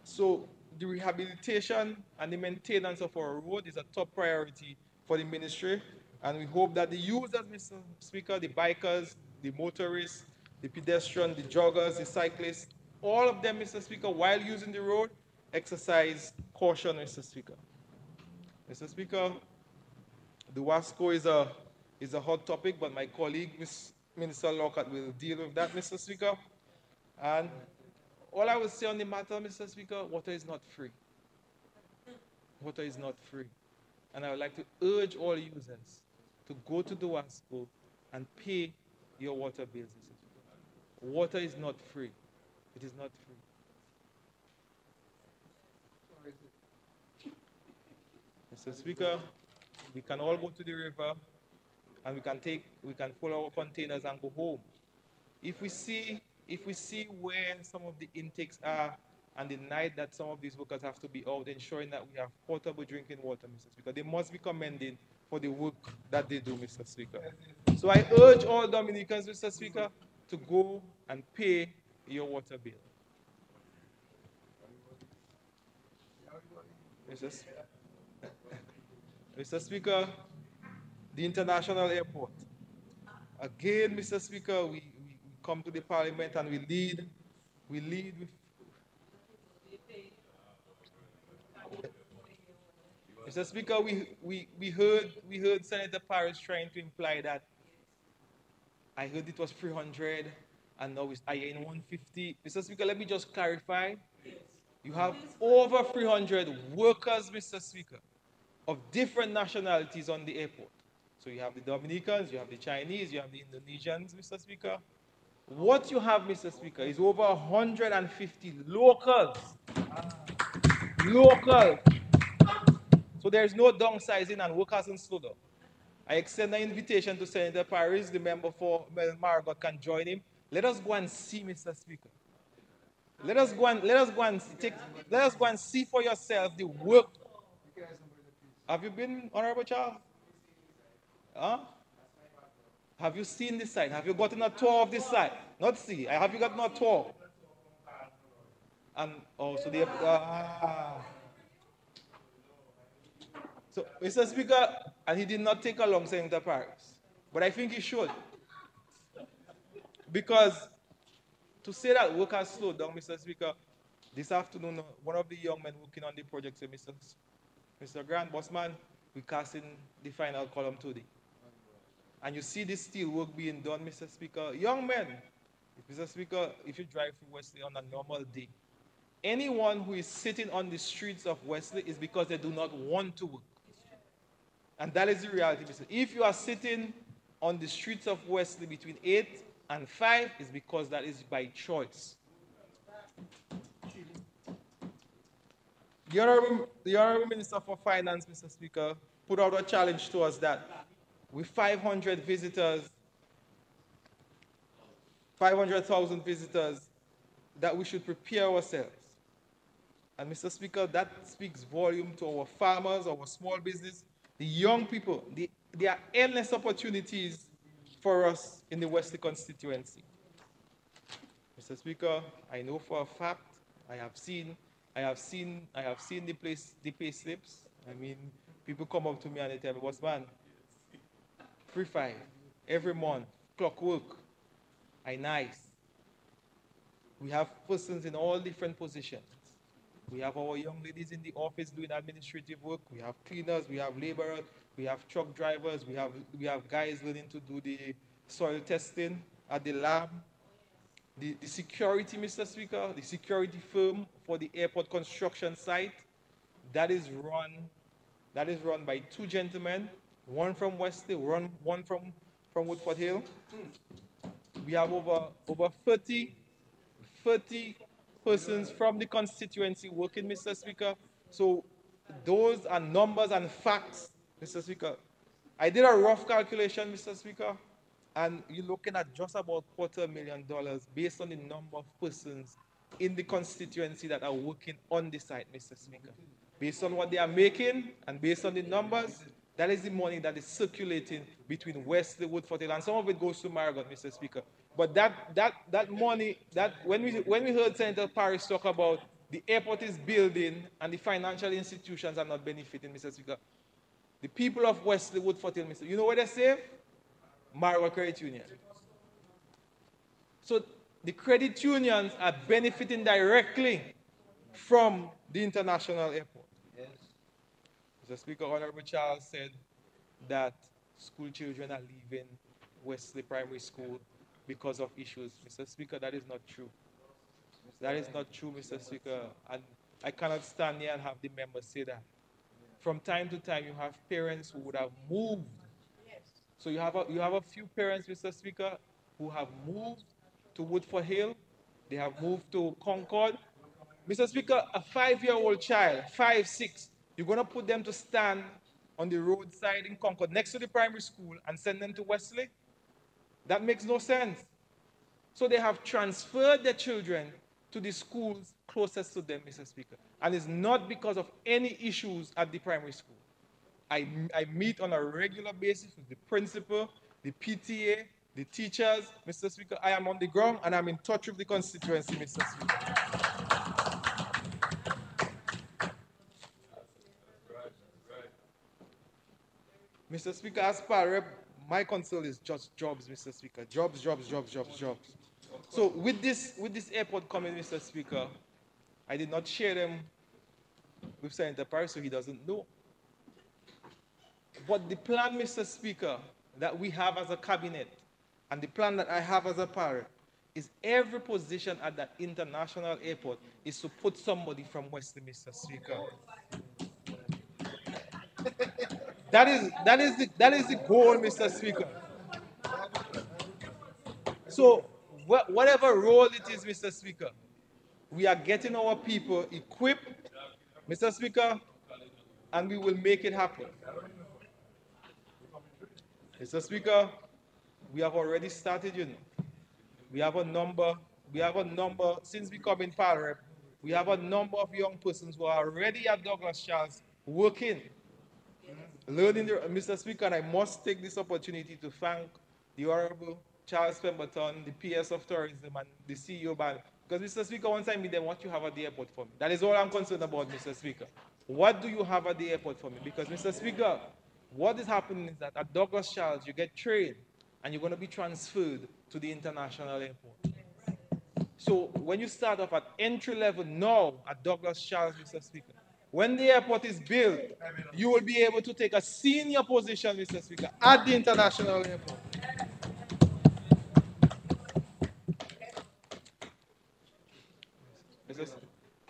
So the rehabilitation and the maintenance of our road is a top priority for the ministry, and we hope that the users, Mr. Speaker, the bikers, the motorists, the pedestrians, the joggers, the cyclists, all of them, Mr. Speaker, while using the road, exercise caution, Mr. Speaker. Mr. Speaker, the WASCO is a hot topic, but my colleague, Minister Lockhart, will deal with that, Mr. Speaker. And all I will say on the matter, Mr. Speaker, water is not free. Water is not free. And I would like to urge all users to go to the WASCO and pay your water bills, Mr. Speaker. Water is not free. It is not free. Mr. Speaker, we can all go to the river and we can fill our containers and go home. If we see, if we see where some of the intakes are and the night that some of these workers have to be out, ensuring that we have potable drinking water, Mr. Speaker, they must be commended for the work that they do, Mr. Speaker. So I urge all Dominicans, Mr. Speaker, to go and pay your water bill. Mr. Mr. Speaker, the international airport. Again, Mr. Speaker, we come to the parliament and we lead with, Mr. Speaker, we heard Senator Paris trying to imply that I heard it was 300 and now it's in 150. Mr. Speaker, let me just clarify. You have over 300 workers, Mr. Speaker, of different nationalities on the airport. So you have the Dominicans, you have the Chinese, you have the Indonesians, Mr. Speaker. What you have, Mr. Speaker, is over 150 locals. Local. So there is no downsizing and work hasn't slowed down. I extend an invitation to Senator Paris, the member for Margot can join him. Let us go and see, Mr. Speaker. Let us go and see for yourself the work. Have you been, Honorable Charles? Huh? Have you seen this site? Have you gotten a tour of this site? Not see. Have you gotten a tour? And also the so, Mr. Speaker, and he did not take along Senator Paris, but I think he should, because to say that work has slowed down, Mr. Speaker, this afternoon, one of the young men working on the project said, Mr. Grant, bossman, we're casting the final column today. And you see this steel work being done, Mr. Speaker. Young men, Mr. Speaker, if you drive through Wesley on a normal day, anyone who is sitting on the streets of Wesley is because they do not want to work. And that is the reality, Mr. If you are sitting on the streets of Wesley between 8 and 5, it's because that is by choice. The Honorable Minister for Finance, Mr. Speaker, put out a challenge to us that with 500 visitors, 500,000 visitors, that we should prepare ourselves. And Mr. Speaker, that speaks volume to our farmers, our small business, the young people. There are endless opportunities for us in the Wesley constituency. Mr. Speaker, I know for a fact, I have seen the pay slips. I mean, people come up to me and they tell me, what's man, 3-5 every month, clockwork, I nice. We have persons in all different positions. We have our young ladies in the office doing administrative work. We have cleaners, we have laborers, we have truck drivers, we have guys learning to do the soil testing at the lab. The security, Mr. Speaker, the security firm for the airport construction site, that is run by 2 gentlemen, one from Wesley, one from Woodford Hill. We have over 30 persons from the constituency working, Mr. Speaker. So those are numbers and facts, Mr. Speaker. I did a rough calculation, Mr. Speaker, and you're looking at just about $250,000 based on the number of persons in the constituency that are working on the site, Mr. Speaker. Based on what they are making and based on the numbers, that is the money that is circulating between Wesley, Woodford Hill, and some of it goes to Margot, Mr. Speaker. But that money, when we heard Senator Paris talk about the airport is building and the financial institutions are not benefiting, Mr. Speaker, the people of Wesley, Woodford Hill, Mr. You know what they save? Margot Credit Union. So the credit unions are benefiting directly from the international airport. Yes. Mr. Speaker, Honorable Charles said that school children are leaving Wesley Primary School because of issues. Mr. Speaker, that is not true. That is not true, Mr. Speaker. And I cannot stand here and have the members say that. From time to time, you have parents who would have moved. So you have a few parents, Mr. Speaker, who have moved to Woodford Hill. They have moved to Concord. Mr. Speaker, a 5-year-old child, 5, 6, you're going to put them to stand on the roadside in Concord next to the primary school and send them to Wesley? That makes no sense. So they have transferred their children to the schools closest to them, Mr. Speaker. And it's not because of any issues at the primary school. I meet on a regular basis with the principal, the PTA, the teachers, Mr. Speaker. I am on the ground and I'm in touch with the constituency, Mr. Speaker. Mr. Speaker, as per rep, my concern is just jobs, Mr. Speaker. Jobs, jobs, jobs, jobs, jobs. So with this airport coming, Mr. Speaker, I did not share them with Senator Paris, so he doesn't know. But the plan, Mr. Speaker, that we have as a cabinet, and the plan that I have as a parent, is every position at that international airport is to put somebody from Wesley, Mr. Speaker. That is the goal, Mr. Speaker. So whatever role it is, Mr. Speaker, we are getting our people equipped, Mr. Speaker, and we will make it happen. Mr. Speaker, we have already started, you know. We have a number, since becoming Parrep, we have a number of young persons who are already at Douglas Charles working, learning, Mr. Speaker, and I must take this opportunity to thank the Honorable Charles Pemberton, the PS of Tourism, and the CEO Ban. Because, Mr. Speaker, once I meet them, what you have at the airport for me? That is all I'm concerned about, Mr. Speaker. What do you have at the airport for me? Because, Mr. Speaker, what is happening is that at Douglas Charles, you get trained, and you're going to be transferred to the international airport. So when you start off at entry level now at Douglas Charles, Mr. Speaker, when the airport is built, you will be able to take a senior position, Mr. Speaker, at the international airport.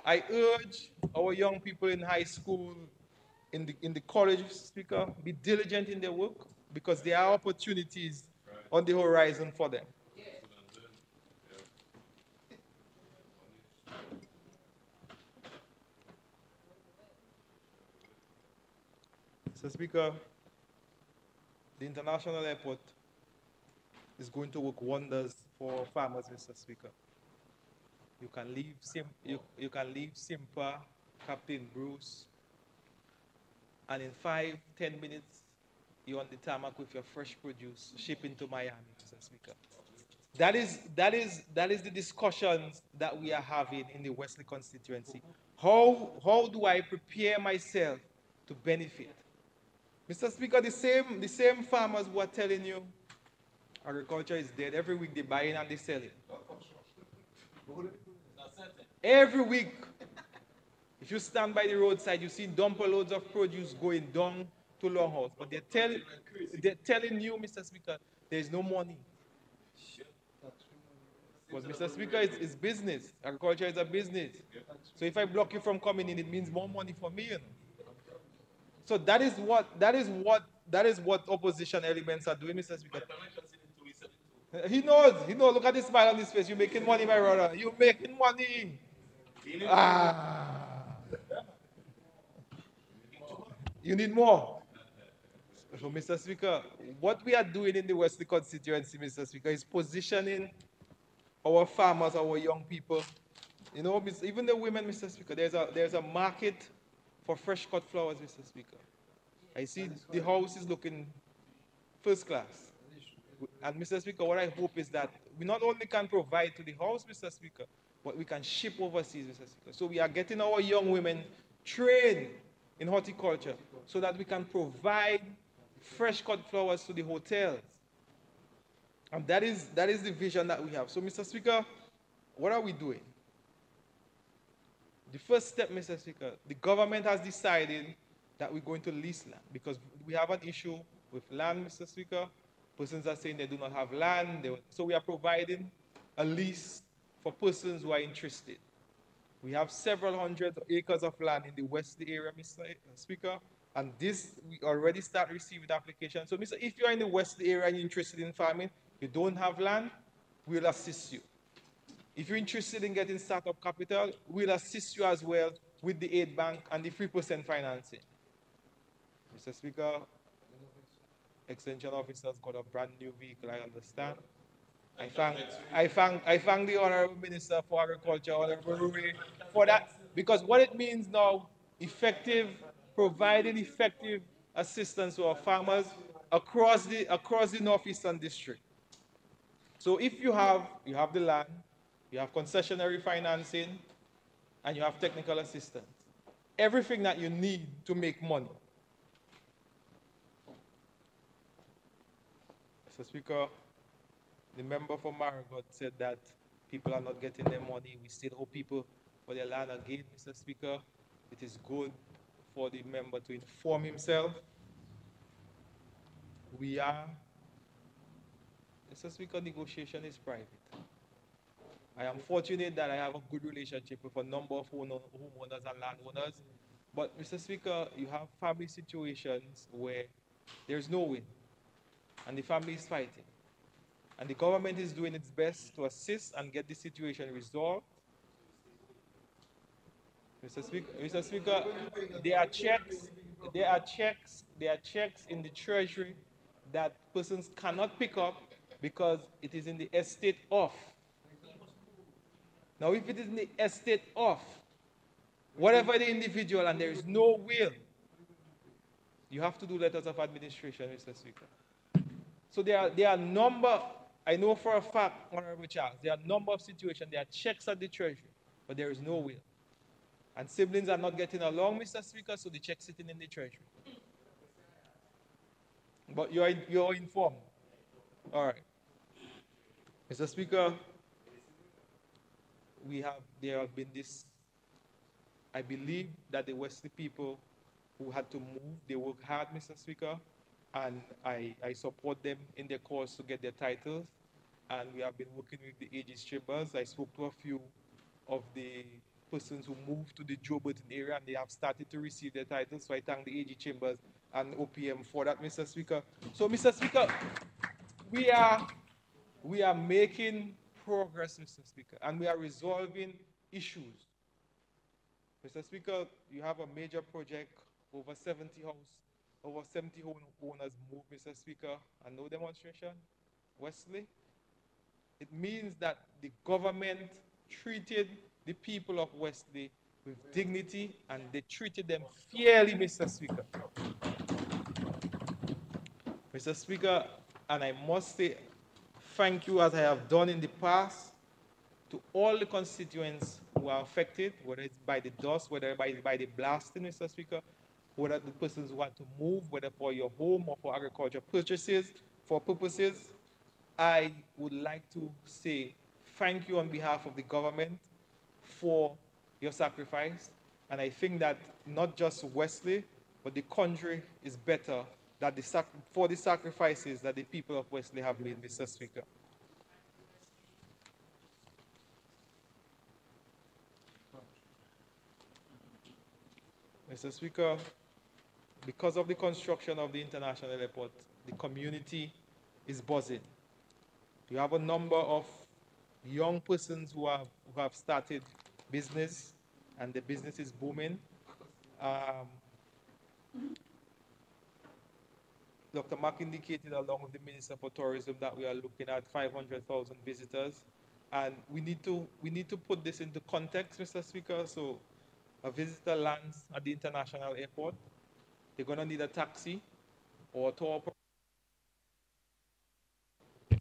I urge our young people in high school, in the college, Mr. Speaker, be diligent in their work because there are opportunities on the horizon for them. Mr. Speaker, the international airport is going to work wonders for farmers, Mr. Speaker. You can leave Simpa, Captain Bruce, and in 5-10 minutes, you're on the tarmac with your fresh produce shipping to Miami, Mr. Speaker. That is the discussions that we are having in the Wesley constituency. How do I prepare myself to benefit? Mr. Speaker, the same farmers who are telling you agriculture is dead, every week they buy in and they sell it. Every week, if you stand by the roadside, you see dumper loads of produce going down to Longhouse. But they're telling you, Mr. Speaker, there is no money. But Mr. Speaker, it's business. Agriculture is a business. So if I block you from coming in, it means more money for me, you know. So that is what opposition elements are doing, Mr. Speaker. He knows. Look at the smile on his face. You're making money, my brother. You're making money. You need more. So, Mr. Speaker, what we are doing in the Wesley constituency, Mr. Speaker, is positioning our farmers, our young people. You know, even the women, Mr. Speaker, there's a market for fresh cut flowers, Mr. Speaker. I see the house is looking first class. And Mr. Speaker, what I hope is that we not only can provide to the house, Mr. Speaker, but we can ship overseas, Mr. Speaker. So we are getting our young women trained in horticulture so that we can provide fresh cut flowers to the hotels. And that is the vision that we have. So, Mr. Speaker, what are we doing? The first step, Mr. Speaker, the government has decided that we're going to lease land because we have an issue with land, Mr. Speaker. Persons are saying they do not have land. So we are providing a lease for persons who are interested. We have several hundred acres of land in the Wesley area, Mr. Speaker, and this, we already start receiving applications. So, Mr. If you're in the Wesley area and you're interested in farming, you don't have land, we'll assist you. If you're interested in getting startup capital, we'll assist you as well with the aid bank and the 3% financing. Mr. Speaker, Extension officers got a brand new vehicle, I understand. I thank the Honorable Minister for Agriculture, Honorable Rui, for that, because what it means now, providing effective assistance to our farmers across the northeastern district. So if you have the land, you have concessionary financing, and you have technical assistance, everything that you need to make money. Mr. Speaker, the member for Marigot said that people are not getting their money. We still owe people for their land again, Mr. Speaker. It is good for the member to inform himself. We are, Mr. Speaker, negotiation is private. I am fortunate that I have a good relationship with a number of homeowners and landowners. But, Mr. Speaker, you have family situations where there's no win, and the family is fighting. And the government is doing its best to assist and get the situation resolved. Mr. Speaker, there are checks in the treasury that persons cannot pick up because it is in the estate of. Now, if it is in the estate of, whatever the individual and there is no will, you have to do letters of administration, Mr. Speaker. So there are a number, I know for a fact, Honorable Charles, there are a number of situations, there are checks at the treasury, but there is no will. And siblings are not getting along, Mr. Speaker, so the check sitting in the treasury. But you're informed. All right. Mr. Speaker, there have been this, I believe that the Wesley people who had to move, they work hard, Mr. Speaker, and I support them in their cause to get their titles. And we have been working with the Aegis Chambers. I spoke to a few of the persons who moved to the Joe Burton area, and they have started to receive their titles. So I thank the Aegis Chambers and OPM for that, Mr. Speaker. So, Mr. Speaker, we are making progress, Mr. Speaker, and we are resolving issues. Mr. Speaker, you have a major project, over 70 owners moved, Mr. Speaker, and no demonstration. Wesley, it means that the government treated the people of Wesley with dignity and they treated them fairly, Mr. Speaker. Mr. Speaker, and I must say thank you, as I have done in the past, to all the constituents who are affected, whether it's by the dust, whether by the blasting, Mr. Speaker, whether the persons who want to move, whether for your home or for agriculture purposes. I would like to say thank you on behalf of the government for your sacrifice. And I think that not just Wesley, but the country is better that for the sacrifices that the people of Wesley have made, Mr. Speaker. Mr. Speaker, because of the construction of the international airport, the community is buzzing. You have a number of young persons who have started business, and the business is booming. Dr. Mack indicated, along with the Minister for Tourism, that we are looking at 500,000 visitors, and we need to put this into context, Mr. Speaker. So, a visitor lands at the international airport, they're going to need a taxi or a tour. Your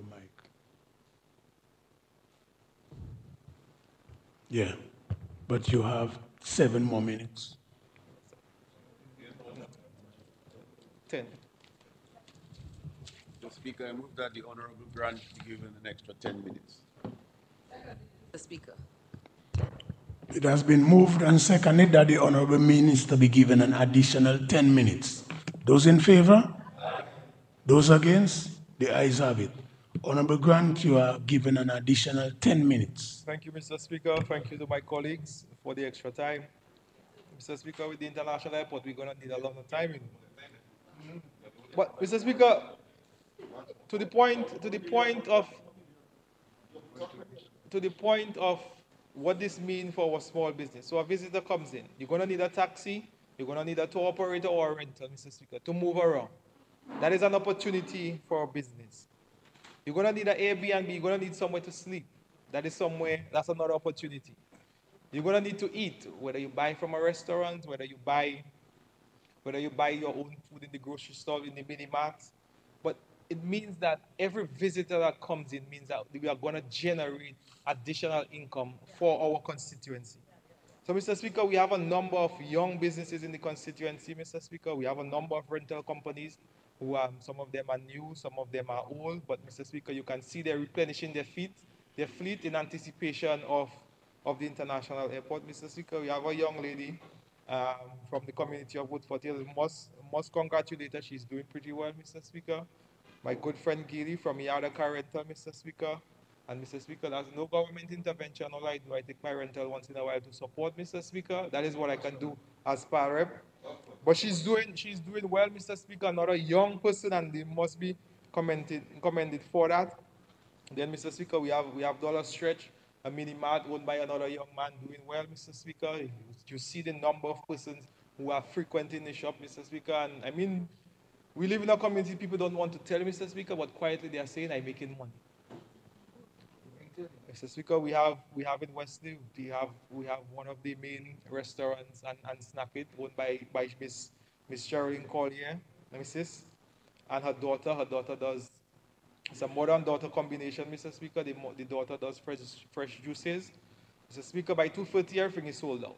mic. Yeah, but you have 7 more minutes. 10. Mr. Speaker, I move that the Honorable Grant be given an extra 10 minutes. Mr. Speaker. It has been moved and seconded that the Honorable Minister be given an additional 10 minutes. Those in favor? Those against? The ayes have it. Honorable Grant, you are given an additional 10 minutes. Thank you, Mr. Speaker. Thank you to my colleagues for the extra time. Mr. Speaker, with the international airport, we're going to need a lot of time. But, Mr. Speaker, to the point of what this means for our small business. So a visitor comes in, you're going to need a taxi You're going to need a tour operator or a rental, Mr. Speaker, to move around. That is an opportunity for business. You're going to need an Airbnb. You're going to need somewhere to sleep. That is somewhere, that's another opportunity. You're going to need to eat, whether you buy from a restaurant, whether you buy your own food in the grocery store, in the mini marts. But it means that every visitor that comes in means that we are going to generate additional income for our constituency. So, Mr. Speaker, we have a number of young businesses in the constituency, Mr. Speaker. We have a number of rental companies who some of them are new, some of them are old. But, Mr. Speaker, you can see they're replenishing their fleet in anticipation of the international airport. Mr. Speaker, we have a young lady from the community of Woodford Hill. Must congratulate her. She's doing pretty well, Mr. Speaker. My good friend Gilly from Yada Car Rental, Mr. Speaker. And Mr. Speaker, there's no government intervention. All I do, I take my rental once in a while to support Mr. Speaker. That is what I can do as par rep. But she's doing well, Mr. Speaker. Not a young person, and they must be commended for that. Then, Mr. Speaker, we have Dollar Stretch, a mini mart owned by another young man doing well, Mr. Speaker. You see the number of persons who are frequenting the shop, Mr. Speaker. And I mean, we live in a community people don't want to tell Mr. Speaker, but quietly they are saying, I'm making money. Mr. Speaker, we have in Wesley, we have one of the main restaurants and snack it owned by Miss Geraldine Collier, Mrs. And her daughter does, it's a mother and daughter combination, Mr. Speaker. The daughter does fresh juices. Mr. Speaker, by 2:30 everything is sold out.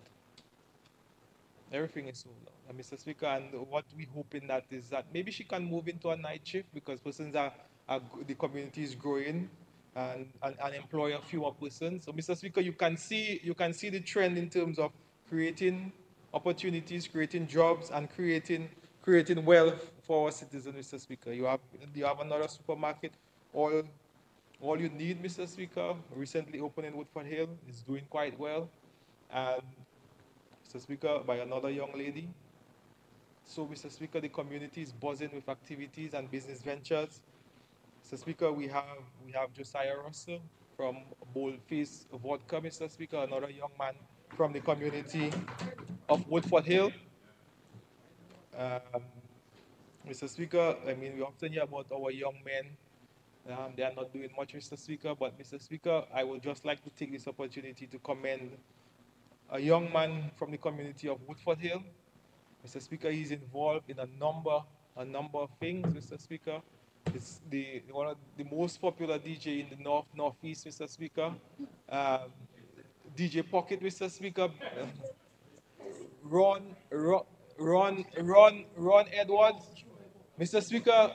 Everything is sold out. And Mr. Speaker, and what we hoping that is that maybe she can move into a night shift because persons the community is growing and employ a fewer persons. So, Mr. Speaker, you can see the trend in terms of creating opportunities, creating jobs, and creating wealth for our citizens, Mr. Speaker. You have another supermarket. All you need, Mr. Speaker, recently opened in Woodford Hill, is doing quite well. And Mr. Speaker, by another young lady. So, Mr. Speaker, the community is buzzing with activities and business ventures. Mr. Speaker, we have Josiah Russell from Boldface Vodka, Mr. Speaker, another young man from the community of Woodford Hill. Mr. Speaker, I mean, we often hear about our young men. They are not doing much, Mr. Speaker, but Mr. Speaker, I would just like to take this opportunity to commend a young man from the community of Woodford Hill. Mr. Speaker, he's involved in a number of things, Mr. Speaker. It's one of the most popular DJ in the Northeast, Mr. Speaker. DJ Pocket, Mr. Speaker. Ron Edwards. Mr. Speaker,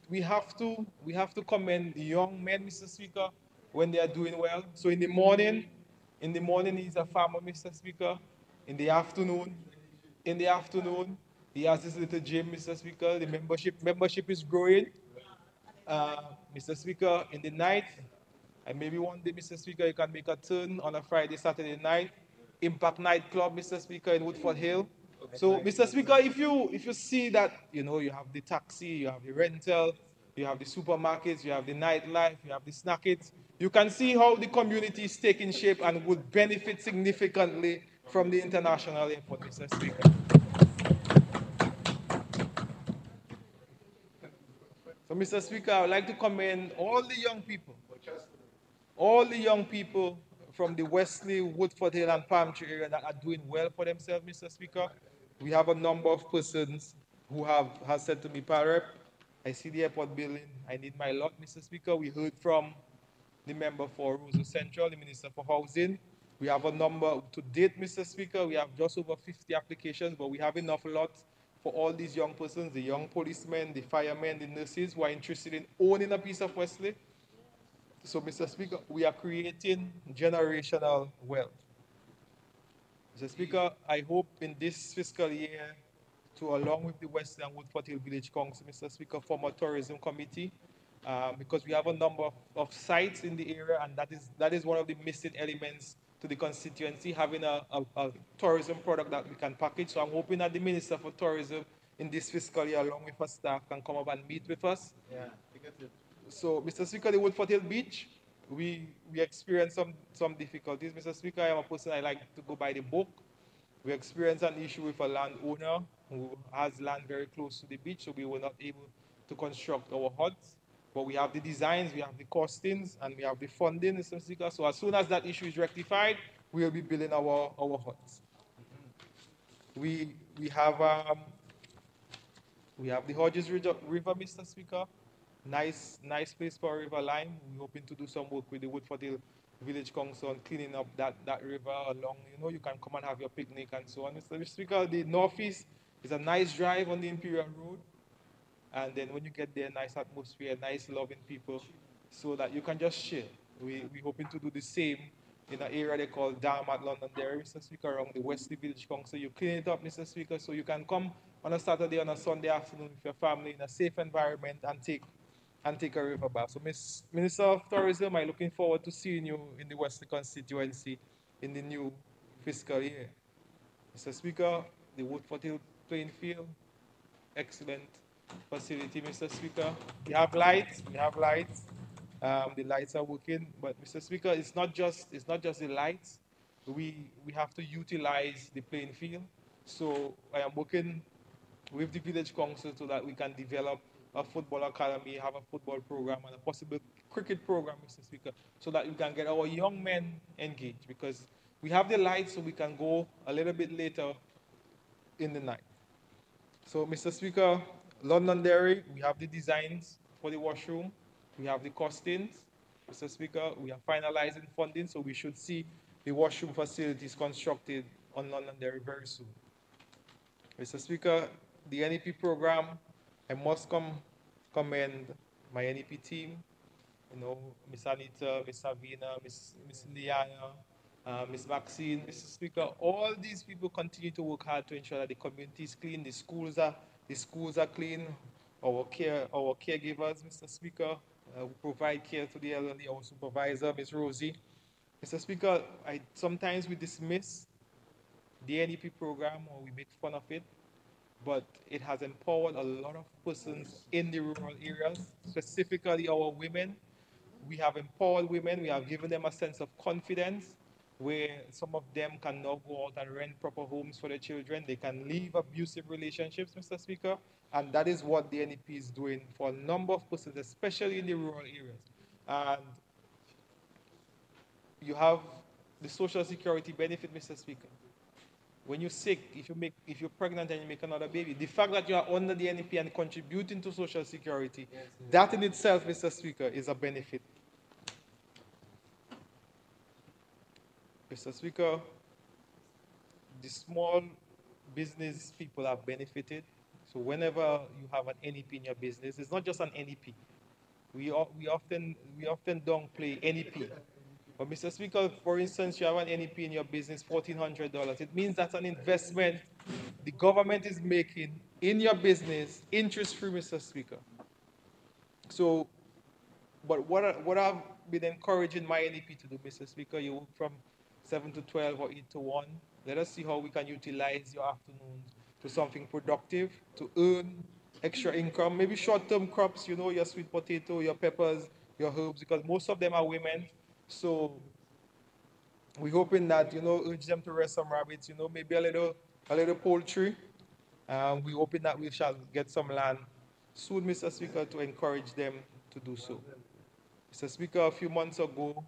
we have to commend the young men, Mr. Speaker, when they are doing well. So in the morning he's a farmer, Mr. Speaker. In the afternoon, he has this little gym, Mr. Speaker. The membership is growing. Mr. Speaker, in the night, and maybe one day, Mr. Speaker, you can make a turn on a Friday, Saturday night. Impact Nightclub, Mr. Speaker, in Woodford Hill. So, Mr. Speaker, if you see that, you have the taxi, you have the rental, you have the supermarkets, you have the nightlife, you have the snackets, you can see how the community is taking shape and would benefit significantly from the international airport, Mr. Speaker. So, Mr. Speaker, I would like to commend all the young people from the Wesley, Woodford Hill, and Palm Tree area that are doing well for themselves, Mr. Speaker. We have a number of persons who have said to me, Parep, I see the airport building, I need my lot, Mr. Speaker. We heard from the member for Roseau Central, the Minister for Housing. We have a number to date, Mr. Speaker. We have just over 50 applications, but we have enough lots for all these young persons, the young policemen, the firemen, the nurses who are interested in owning a piece of Wesley. So, Mr. Speaker, we are creating generational wealth. Mr. Speaker, I hope in this fiscal year, along with the Western and Woodford Hill Village Council, Mr. Speaker, form a tourism committee, because we have a number of sites in the area, and that is one of the missing elements to the constituency, having a tourism product that we can package. So I'm hoping that the Minister for Tourism in this fiscal year, along with her staff, can come up and meet with us. Yeah. So, Mr. Speaker, the Woodford Hill Beach, we experienced some difficulties. Mr. Speaker, I am a person, I like to go by the book. We experienced an issue with a landowner who has land very close to the beach, so we were not able to construct our huts. But we have the designs, we have the costings, and we have the funding, Mr. Speaker. So as soon as that issue is rectified, we will be building our huts. We have we have the Hodges River, Mr. Speaker. Nice place for a river line. We're hoping to do some work with the Woodford Village Council on cleaning up that river along. You know, you can come and have your picnic and so on. Mr. Speaker, the northeast is a nice drive on the Imperial Road. And then when you get there, nice atmosphere, nice loving people, so that you can just chill. We're hoping to do the same in an area they call Dam at Londonderry, Mr. Speaker, around the Wesley Village Council. You clean it up, Mr. Speaker, so you can come on a Saturday, on a Sunday afternoon with your family in a safe environment and take a river bath. So, Minister of Tourism, I'm looking forward to seeing you in the Wesley constituency in the new fiscal year. Mr. Speaker, the Woodford Hill playing field, excellent facility, Mr. Speaker. We have lights. The lights are working, but Mr. Speaker, it's not just the lights. We have to utilize the playing field. So I am working with the village council so that we can develop a football academy, have a football program, and a possible cricket program, Mr. Speaker, so that we can get our young men engaged. Because we have the lights, so we can go a little bit later in the night. So, Mr. Speaker, Londonderry, we have the designs for the washroom. We have the costings. Mr. Speaker, we are finalizing funding, so we should see the washroom facilities constructed on Londonderry very soon. Mr. Speaker, the NEP program, I must commend my NEP team, you know, Miss Anita, Miss Savina, Miss Liana, Miss Maxine, Mr. Speaker. All these people continue to work hard to ensure that the community is clean, the schools are clean, our caregivers, Mr. Speaker, who provide care to the elderly, our supervisor, Ms. Rosie. Mr. Speaker, sometimes we dismiss the NEP program or we make fun of it, but it has empowered a lot of persons in the rural areas, specifically our women. We have empowered women, we have given them a sense of confidence where some of them can now go out and rent proper homes for their children. They can leave abusive relationships, Mr. Speaker, and that is what the NEP is doing for a number of persons, especially in the rural areas. And you have the social security benefit, Mr. Speaker. When you're sick, if you're pregnant and you make another baby, the fact that you are under the NEP and contributing to social security, that in itself, Mr. Speaker, is a benefit. Mr. Speaker, the small business people have benefited. So whenever you have an NEP in your business, it's not just an NEP. We often downplay NEP. But Mr. Speaker, for instance, you have an NEP in your business, $1,400. It means that's an investment the government is making in your business, interest-free, Mr. Speaker. So, but what I've been encouraging my NEP to do, Mr. Speaker, you work from 7 to 12 or 8 to 1. Let us see how we can utilize your afternoons to something productive, to earn extra income, maybe short-term crops, you know, your sweet potato, your peppers, your herbs, because most of them are women. So we're hoping that, you know, urge them to raise some rabbits, you know, maybe a little poultry. We're hoping that we shall get some land soon, Mr. Speaker, to encourage them to do so. Mr. Speaker, a few months ago,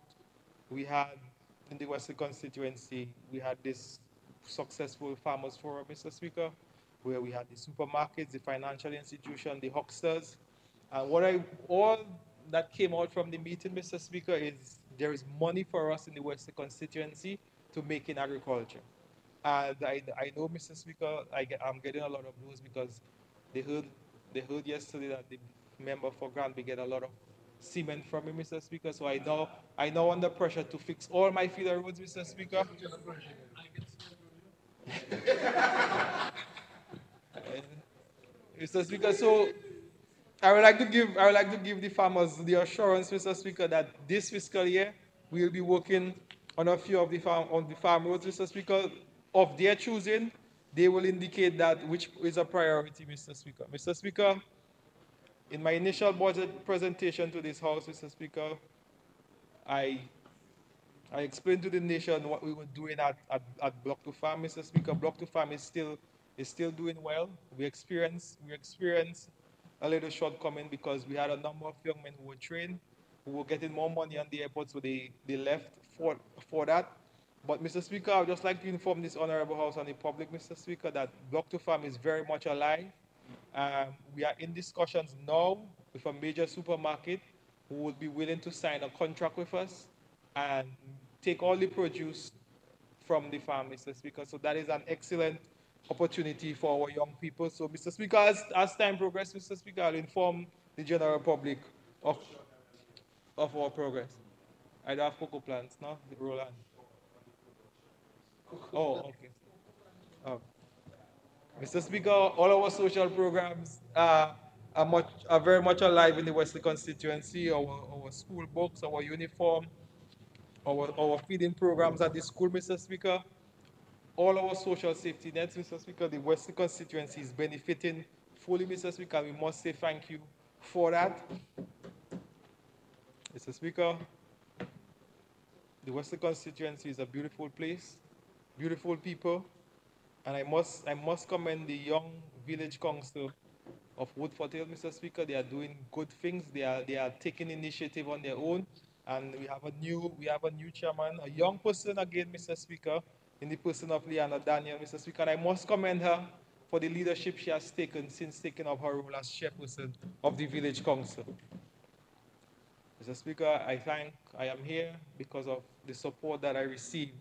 we had, in the Western constituency, we had this successful farmers forum, Mr. Speaker, where we had the supermarkets, the financial institution, the hucksters. And all that came out from the meeting, Mr. Speaker, is there is money for us in the Western constituency to make in agriculture. And I know, Mr. Speaker, I'm getting a lot of those because they heard yesterday that the member for Granby get a lot of cement from me, Mr. Speaker. So I now under pressure to fix all my feeder roads, Mr. Speaker. Mr. Speaker, so I would like to give the farmers the assurance, Mr. Speaker, that this fiscal year we'll be working on a few of the farm roads, Mr. Speaker, of their choosing. They will indicate that which is a priority, Mr. Speaker. Mr. Speaker, in my initial budget presentation to this House, Mr. Speaker, I I explained to the nation what we were doing at Block to Farm, Mr. Speaker. Block to Farm is still doing well. We experienced a little shortcoming because we had a number of young men who were trained, who were getting more money on the airport, so they left for that. But Mr. Speaker, I would just like to inform this honorable house and the public, Mr. Speaker, that Block to Farm is very much alive. We are in discussions now with a major supermarket who would be willing to sign a contract with us and take all the produce from the farm, Mr. Speaker. So that is an excellent opportunity for our young people. So, Mr. Speaker, as time progresses, Mr. Speaker, I'll inform the general public of, of our progress. I don't have cocoa plants, no? Roland. Oh, okay. Oh. Mr. Speaker, all our social programs are very much alive in the Wesley constituency. Our school books, our uniform, our feeding programs at the school, Mr. Speaker. All our social safety nets, Mr. Speaker, the Wesley constituency is benefiting fully, Mr. Speaker. We must say thank you for that. Mr. Speaker, the Wesley constituency is a beautiful place, beautiful people, and I must commend the young village council of Woodford Hill, Mr. Speaker. They are doing good things. They are taking initiative on their own, and we have a new chairman, a young person again, Mr. Speaker, in the person of Liana Daniel, Mr. Speaker. And I must commend her for the leadership she has taken since taking up her role as chairperson of the village council. Mr. Speaker, I am here because of the support that I received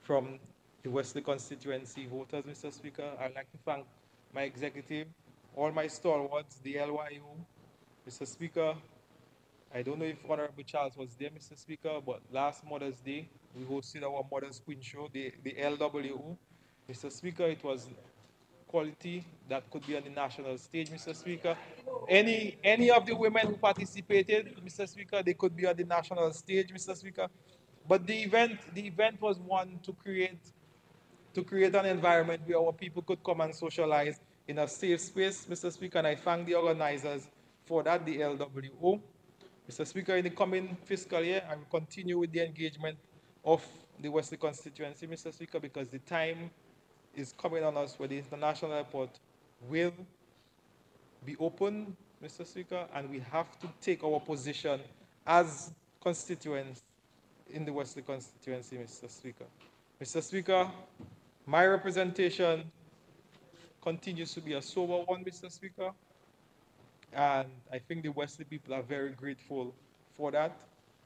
from the Wesley constituency voters, Mr. Speaker. I'd like to thank my executive, all my stalwarts, the LYO. Mr. Speaker, I don't know if Honorable Charles was there, Mr. Speaker, but last Mother's Day, we hosted our Mother's Queen show, the LWO. Mr. Speaker, it was quality that could be on the national stage, Mr. Speaker. Any of the women who participated, Mr. Speaker, they could be on the national stage, Mr. Speaker. But the event was one to create an environment where our people could come and socialize in a safe space, Mr. Speaker, and I thank the organizers for that, the LWO. Mr. Speaker, in the coming fiscal year, I will continue with the engagement of the Wesley constituency, Mr. Speaker, because the time is coming on us where the international airport will be open, Mr. Speaker, and we have to take our position as constituents in the Wesley constituency, Mr. Speaker. Mr. Speaker, my representation continues to be a sober one, Mr. Speaker, and I think the Wesley people are very grateful for that.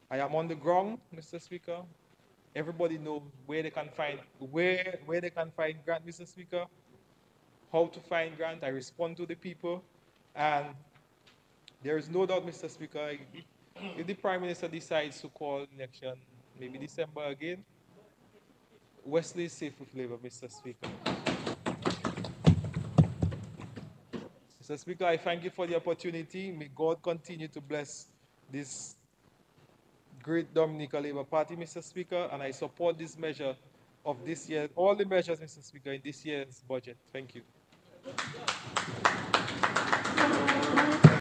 I am on the ground, Mr. Speaker. Everybody knows where they can find grant, Mr. Speaker, how to find grant. I respond to the people, and there is no doubt, Mr. Speaker, if the Prime Minister decides to call election, maybe December again, Wesley is safe with Labour, Mr. Speaker. Mr. Speaker, I thank you for the opportunity. May God continue to bless this great Dominica Labour Party, Mr. Speaker, and I support this measure of this year, all the measures, Mr. Speaker, in this year's budget. Thank you.